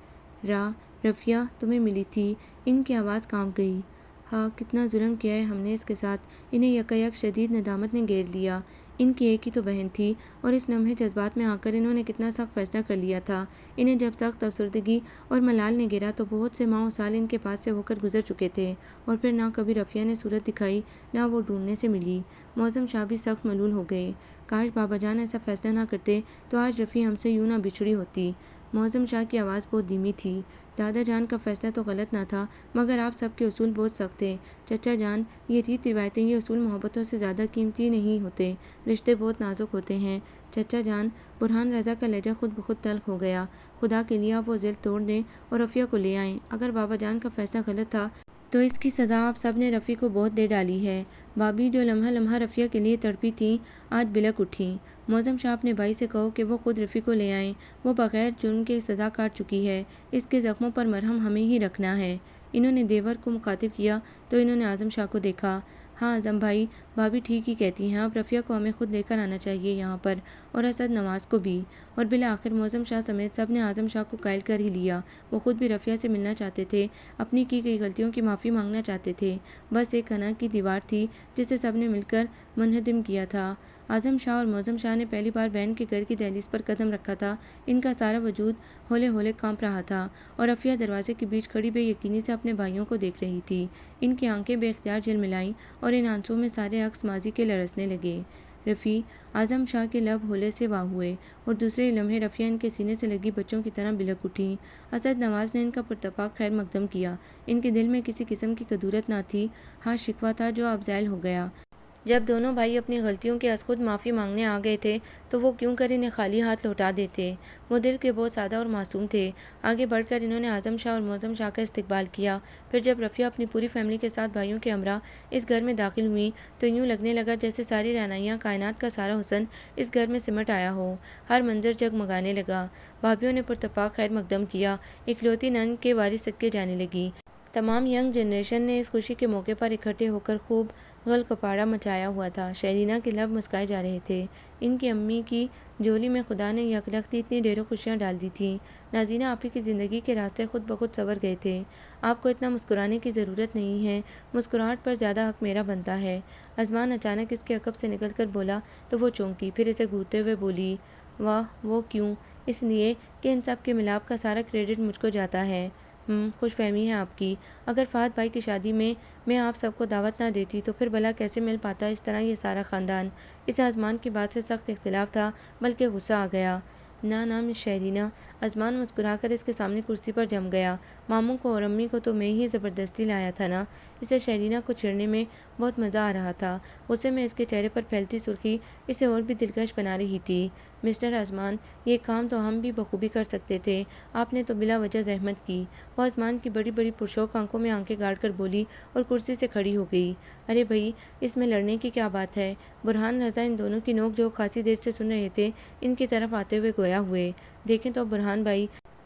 رفیہ تمہیں ملی تھی؟ ان کی آواز کانپ گئی۔ ہاں، کتنا ظلم کیا ہے ہم نے اس کے ساتھ۔ انہیں یکایک شدید ندامت نے گھیر لیا۔ ان کی ایک ہی تو بہن تھی، اور اس لمحے جذبات میں آ کر انہوں نے کتنا سخت فیصلہ کر لیا تھا۔ انہیں جب سخت افسردگی اور ملال نے گھیرا تو بہت سے ماہ و سال ان کے پاس سے ہو کر گزر چکے تھے، اور پھر نہ کبھی رفیہ نے صورت دکھائی، نہ وہ ڈھونڈنے سے ملی۔ معظم شاہ بھی سخت ملول ہو گئے۔ کاش بابا جان ایسا فیصلہ نہ کرتے تو آج رفیع ہم سے یوں نہ بچھڑی ہوتی۔ معظم شاہ کی آواز بہت دھیمی تھی۔ دادا جان کا فیصلہ تو غلط نہ تھا، مگر آپ سب کے اصول بہت سخت تھے۔ چچا جان، یہ ریت روایتیں، یہ اصول محبتوں سے زیادہ قیمتی نہیں ہوتے، رشتے بہت نازک ہوتے ہیں۔ چچا جان، برہان رضا کا لہجہ خود بخود تلخ ہو گیا، خدا کے لیے آپ وہ ضد توڑ دیں اور رفیہ کو لے آئیں۔ اگر بابا جان کا فیصلہ غلط تھا تو اس کی سزا آپ سب نے رفیع کو بہت دے ڈالی ہے۔ بھابھی جو لمحہ لمحہ رفیہ کے لیے تڑپی تھیں، آج بلک اٹھیں۔ معظم شاہ اپنے بھائی سے کہو کہ وہ خود رفیع کو لے آئیں، وہ بغیر جرم کے سزا کاٹ چکی ہے، اس کے زخموں پر مرہم ہمیں ہی رکھنا ہے۔ انہوں نے دیور کو مخاطب کیا تو انہوں نے اعظم شاہ کو دیکھا۔ ہاں اعظم بھائی، بھابھی ٹھیک ہی کہتی ہیں، اب رفیہ کو ہمیں خود لے کر آنا چاہیے یہاں پر، اور اسد نواز کو بھی۔ اور بالآخر معظم شاہ سمیت سب نے اعظم شاہ کو قائل کر ہی لیا۔ وہ خود بھی رفیہ سے ملنا چاہتے تھے، اپنی کی گئی غلطیوں کی معافی مانگنا چاہتے تھے، بس ایک حنا کی دیوار تھی جسے سب نے مل کر منہدم کیا تھا۔ اعظم شاہ اور معظم شاہ نے پہلی بار بہن کے گھر کی دہلیز پر قدم رکھا تھا۔ ان کا سارا وجود ہولے ہولے کانپ رہا تھا، اور رفیہ دروازے کے بیچ کھڑی بے یقینی سے اپنے بھائیوں کو دیکھ رہی تھی۔ ان کی آنکھیں بے اختیار جھلملائیں اور ان آنسوؤں میں سارے عکس ماضی کے لرزنے لگے۔ رفیع، اعظم شاہ کے لب ہولے سے واہ ہوئے، اور دوسرے لمحے رفیہ ان کے سینے سے لگی بچوں کی طرح بلک اٹھی۔ اسد نواز نے ان کا پرتپاک خیر مقدم کیا۔ ان کے دل میں کسی قسم کی کدورت نہ تھی، ہاں شکوہ تھا جو اب زائل ہو گیا۔ جب دونوں بھائی اپنی غلطیوں کے از خود معافی مانگنے آ گئے تھے تو وہ کیوں کر انہیں خالی ہاتھ لوٹا دیتے۔ وہ دل کے بہت سادہ اور معصوم تھے۔ آگے بڑھ کر انہوں نے اعظم شاہ اور معظم شاہ کا استقبال کیا۔ پھر جب رفیہ اپنی پوری فیملی کے ساتھ بھائیوں کے ہمراہ اس گھر میں داخل ہوئی تو یوں لگنے لگا جیسے ساری رعنائیاں، کائنات کا سارا حسن اس گھر میں سمٹ آیا ہو۔ ہر منظر جگمگانے لگا۔ بھابھیوں نے پرتپاک خیر مقدم کیا۔ اکلوتی نند کے وارث صدقے جانے لگی۔ تمام ینگ جنریشن نے اس خوشی کے موقع پر اکٹھے ہو کر خوب غل کپاڑا مچایا ہوا تھا۔ شیرینہ کے لب مسکائے جا رہے تھے۔ ان کی امی کی جولی میں خدا نے یکلختی اتنی ڈھیروں خوشیاں ڈال دی تھیں۔ نازینہ آپی کی زندگی کے راستے خود بخود سنور گئے تھے۔ آپ کو اتنا مسکرانے کی ضرورت نہیں ہے، مسکراہٹ پر زیادہ حق میرا بنتا ہے۔ ازمان اچانک اس کے عقب سے نکل کر بولا تو وہ چونکی، پھر اسے گھورتے ہوئے بولی، واہ وہ کیوں؟ اس لیے کہ ان سب کے ملاپ کا سارا کریڈٹ مجھ کو جاتا ہے۔ خوش فہمی ہے آپ کی۔ اگر فہد بھائی کی شادی میں آپ سب کو دعوت نہ دیتی تو پھر بھلا کیسے مل پاتا اس طرح یہ سارا خاندان؟ اسے ازمان کی بات سے سخت اختلاف تھا، بلکہ غصہ آ گیا۔ نہ مس شیرینہ، ازمان مسکرا کر اس کے سامنے کرسی پر جم گیا۔ ماموں کو اور امی کو تو میں ہی زبردستی لایا تھا نا۔ اسے شیرینہ کو چھیڑنے میں بہت مزہ آ رہا تھا۔ غصے میں اس کے چہرے پر پھیلتی سرخی اسے اور بھی دلکش بنا رہی تھی۔ مسٹر ازمان، یہ کام تو ہم بھی بخوبی کر سکتے تھے، آپ نے تو بلا وجہ زحمت کی۔ وہ ازمان کی بڑی بڑی پرشوق آنکھوں میں آنکھیں گاڑ کر بولی اور کرسی سے کھڑی ہو گئی۔ ارے بھائی، اس میں لڑنے کی کیا بات ہے؟ برہان رضا ان دونوں کی نوک جھوک خاصی دیر سے سن رہے تھے۔ ان کی طرف آتے ہوئے گویا ہوئے، دیکھیں تو برہان بھائی،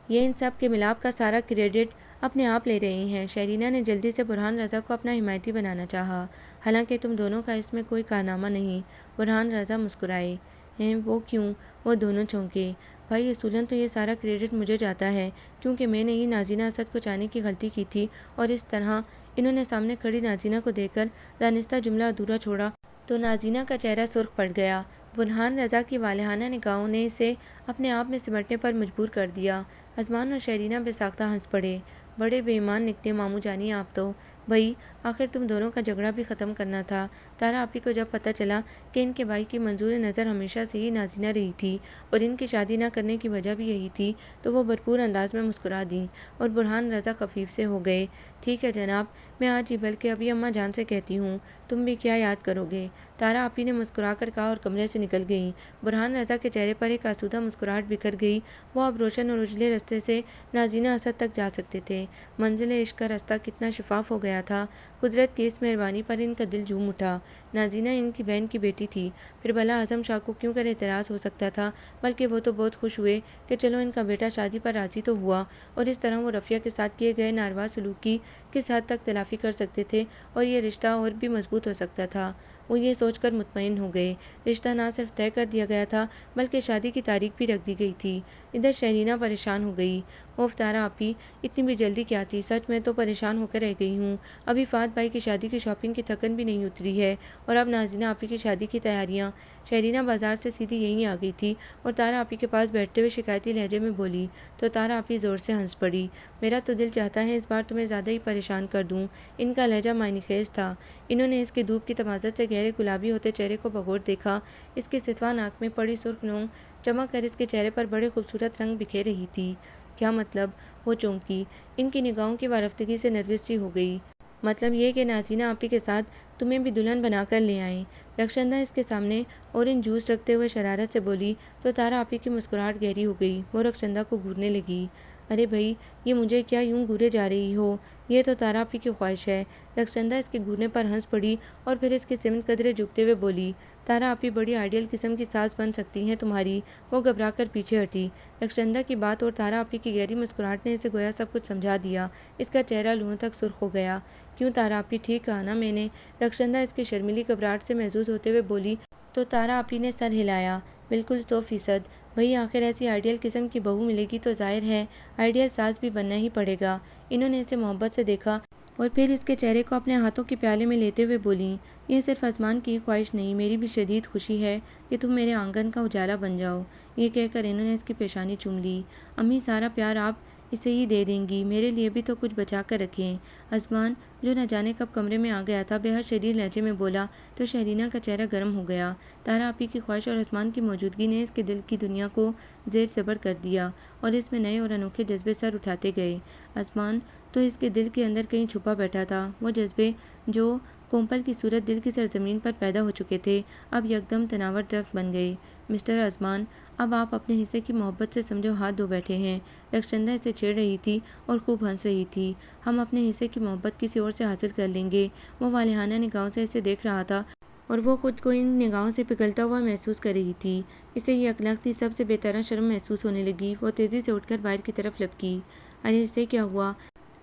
یہ ان سب کے ملاپ کا سارا کریڈٹ اپنے آپ لے رہے ہیں۔ شیرینہ نے جلدی سے برہان رضا کو اپنا حمایتی بنانا چاہا، حالانکہ تم دونوں کا اس میں کوئی کارنامہ نہیں۔ برہان رضا مسکرائے۔ ہیں وہ کیوں؟ وہ دونوں چونکے۔ بھائی اصولاً تو یہ سارا کریڈٹ مجھے جاتا ہے، کیونکہ میں نے ہی نازینہ اسد کو چاہنے کی غلطی کی تھی، اور اس طرح انہوں نے سامنے کھڑی نازینہ کو دیکھ کر دانستہ جملہ ادھورا چھوڑا تو نازینہ کا چہرہ سرخ پڑ گیا۔ برہان رضا کی والہانہ نگاہوں نے اسے اپنے آپ میں سمٹنے پر مجبور کر دیا۔ ازمان اور شیرینہ بے ساختہ ہنس پڑے۔ بڑے بے ایمان نکلے ماموں جانی آپ تو۔ بھائی آخر تم دونوں کا جھگڑا بھی ختم کرنا تھا۔ تارا آپی کو جب پتہ چلا کہ ان کے بھائی کی منظور نظر ہمیشہ سے ہی نازینہ رہی تھی اور ان کی شادی نہ کرنے کی وجہ بھی یہی تھی تو وہ بھرپور انداز میں مسکرا دیں اور برہان رضا خفیف سے ہو گئے۔ ٹھیک ہے جناب، میں آج ہی بلکہ ابھی اماں جان سے کہتی ہوں، تم بھی کیا یاد کرو گے؟ تارا آپی نے مسکرا کر کہا اور کمرے سے نکل گئیں۔ برہان رضا کے چہرے پر ایک آسودہ مسکراہٹ بکھر گئی۔ وہ اب روشن اور اجلے رستے سے نازینہ اسد تک جا سکتے تھے۔ منزل عشق کا رستہ کتنا شفاف ہو گیا تھا۔ قدرت کی اس مہربانی پر ان کا دل جھوم اٹھا۔ نازینہ ان کی بہن کی بیٹی تھی، پھر بھلا اعظم شاہ کو کیوں کر اعتراض ہو سکتا تھا؟ بلکہ وہ تو بہت خوش ہوئے کہ چلو ان کا بیٹا شادی پر راضی تو ہوا، اور اس طرح وہ رفیہ کے ساتھ کیے گئے ناروا سلوک کی کس حد تک تلافی کر سکتے تھے اور یہ رشتہ اور بھی مضبوط ہو سکتا تھا۔ وہ یہ سوچ کر مطمئن ہو گئے۔ رشتہ نہ صرف طے کر دیا گیا تھا بلکہ شادی کی تاریخ بھی رکھ دی گئی تھی۔ ادھر شیرینہ پریشان ہو گئی۔ اوف تارا آپی، اتنی بھی جلدی کیا تھی؟ سچ میں تو پریشان ہو کر رہ گئی ہوں۔ ابھی فہد بھائی کی شادی کی شاپنگ کی تھکن بھی نہیں اتری ہے، اور اب نازینہ آپی کی شادی کی تیاریاں۔ شیرینہ بازار سے سیدھی یہیں آ گئی تھی اور تارا آپی کے پاس بیٹھتے ہوئے شکایتی لہجے میں بولی تو تارا آپی زور سے ہنس پڑی۔ میرا تو دل چاہتا ہے اس بار تمہیں زیادہ ہی پریشان کر دوں۔ ان کا لہجہ معنی خیز تھا۔ انہوں نے اس کے دھوپ کی تمازت سے گہرے گلابی ہوتے چہرے کو بغور دیکھا۔ اس کی ستوا ناک میں پڑی سرخ نوک چمک کر اس کے چہرے پر بڑے خوبصورت رنگ بکھیر رہی تھی۔ کیا مطلب؟ وہ چونکی۔ ان کی نگاہوں کی وارفتگی سے نروس سی ہو گئی۔ مطلب یہ کہ نازینہ آپی کے ساتھ تمہیں بھی دلہن بنا کر لے آئیں۔ رخشندہ اس کے سامنے اورنج جوس رکھتے ہوئے شرارت سے بولی تو تارا آپی کی مسکراہٹ گہری ہو گئی۔ وہ رخشندہ کو گھورنے لگی۔ ارے بھائی، یہ مجھے کیا یوں گھورے جا رہی ہو؟ یہ تو تارا آپی کی خواہش ہے۔ رخشندہ اس کے گھورنے پر ہنس پڑی اور پھر اس کی سمت قدرے جھکتے ہوئے بولی، تارا آپی بڑی آئیڈیل قسم کی ساس بن سکتی ہیں تمہاری۔ وہ گھبرا کر پیچھے ہٹی۔ رخشندہ کی بات اور تارا آپی کی گہری مسکراہٹ نے اسے گویا سب کچھ سمجھا دیا۔ اس کا چہرہ لوہوں تک سرخ ہو گیا۔ کیوں تارا آپی، ٹھیک کہا نا میں نے؟ رخشندہ اس کی شرمیلی گھبراہٹ سے محظوظ ہوتے ہوئے بولی تو تارا آپی نے سر ہلایا۔ بالکل 100%۔ بھئی آخر ایسی آئیڈیل قسم کی بہو ملے گی تو ظاہر ہے آئیڈیل ساس بھی بننا ہی پڑے گا۔ انہوں نے اسے محبت سے دیکھا اور پھر اس کے چہرے کو اپنے ہاتھوں کے پیالے میں لیتے ہوئے بولیں، یہ صرف ازمان کی خواہش نہیں، میری بھی شدید خوشی ہے کہ تم میرے آنگن کا اجالا بن جاؤ۔ یہ کہہ کر انہوں نے اس کی پیشانی چوم لی۔ امی، سارا پیار آپ اسے ہی دے دیں گی، میرے لیے بھی تو کچھ بچا کر رکھیں۔ عثمان جو نہ جانے کب کمرے میں آ گیا تھا بے حد شدید لہجے میں بولا تو شہرینہ کا چہرہ گرم ہو گیا۔ طاہرہ آپی کی خواہش اور عثمان کی موجودگی نے اس کے دل کی دنیا کو زیر زبر کر دیا اور اس میں نئے اور انوکھے جذبے سر اٹھاتے گئے۔ عثمان تو اس کے دل کے اندر کہیں چھپا بیٹھا تھا، وہ جذبے جو کومپل کی صورت دل کی سرزمین پر پیدا ہو چکے تھے اب یکدم تناور درخت بن گئے۔ مسٹر عثمان، اب آپ اپنے حصے کی محبت سے سمجھو ہاتھ دھو بیٹھے ہیں۔ رخشندہ اسے چھیڑ رہی تھی اور خوب ہنس رہی تھی۔ ہم اپنے حصے کی محبت کسی اور سے حاصل کر لیں گے۔ وہ والہانہ نگاہوں سے اسے دیکھ رہا تھا اور وہ خود کو ان نگاہوں سے پگھلتا ہوا محسوس کر رہی تھی۔ اسے یہ اکلافتی سب سے بے طرح شرم محسوس ہونے لگی۔ وہ تیزی سے اٹھ کر باہر کی طرف لپکی۔ ارے اسے کیا ہوا؟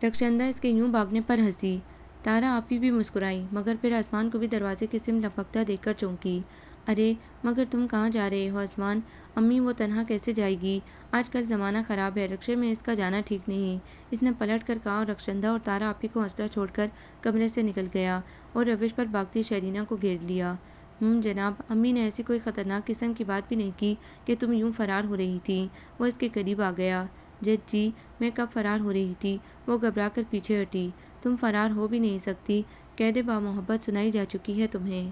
رخشندہ اس کے یوں بھاگنے پر ہنسی۔ طاہرہ آپی بھی مسکرائی مگر پھر عثمان کو بھی دروازے کی سمت لپکتا دیکھ کر چونکی۔ ارے مگر تم کہاں جا رہے ہو عثمان؟ امی وہ تنہا کیسے جائے گی؟ آج کل زمانہ خراب ہے، رکشے میں اس کا جانا ٹھیک نہیں، اس نے پلٹ کر کہا اور رخشندہ اور طاہرہ آپی کو ہنستا چھوڑ کر کمرے سے نکل گیا اور روش پر بھاگتی شہرینہ کو گھیر لیا۔ جناب، امی نے ایسی کوئی خطرناک قسم کی بات بھی نہیں کی کہ تم یوں فرار ہو رہی تھی۔ وہ اس کے قریب آ گیا۔ جج جی، میں کب فرار ہو رہی تھی؟ وہ گھبرا کر پیچھے ہٹی۔ تم فرار ہو بھی نہیں سکتی، قید با محبت سنائی جا چکی ہے تمہیں۔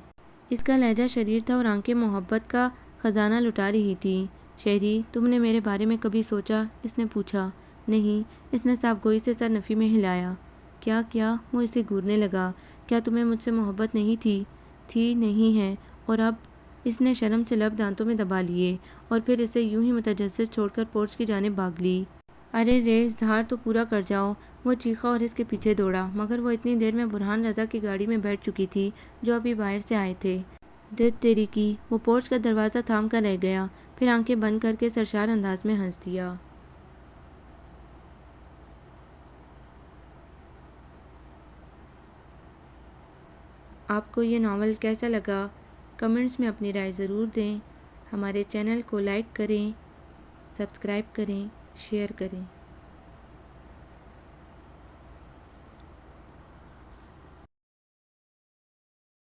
اس کا لہجہ شریر تھا اور آنکھیں محبت کا خزانہ لٹا رہی تھیں۔ شہری، تم نے میرے بارے میں کبھی سوچا؟ اس نے پوچھا۔ نہیں، اس نے صاف گوئی سے سر نفی میں ہلایا۔ کیا؟ وہ اسے گھورنے لگا۔ کیا تمہیں مجھ سے محبت نہیں تھی؟ تھی نہیں ہے، اور اب؟ اس نے شرم سے لب دانتوں میں دبا لیے اور پھر اسے یوں ہی متجسس چھوڑ کر پورچ کی جانب بھاگ لی۔ ارے رے، اظہار تو پورا کر جاؤ، وہ چیخا اور اس کے پیچھے دوڑا مگر وہ اتنی دیر میں برہان رضا کی گاڑی میں بیٹھ چکی تھی جو ابھی باہر سے آئے تھے۔ دت تیری کی، وہ پورچ کا دروازہ تھام کر رہ گیا، پھر آنکھیں بند کر کے سرشار انداز میں ہنس دیا۔ آپ کو یہ ناول کیسا لگا؟ کمنٹس میں اپنی رائے ضرور دیں۔ ہمارے چینل کو لائک کریں، سبسکرائب کریں، شیئر کریں۔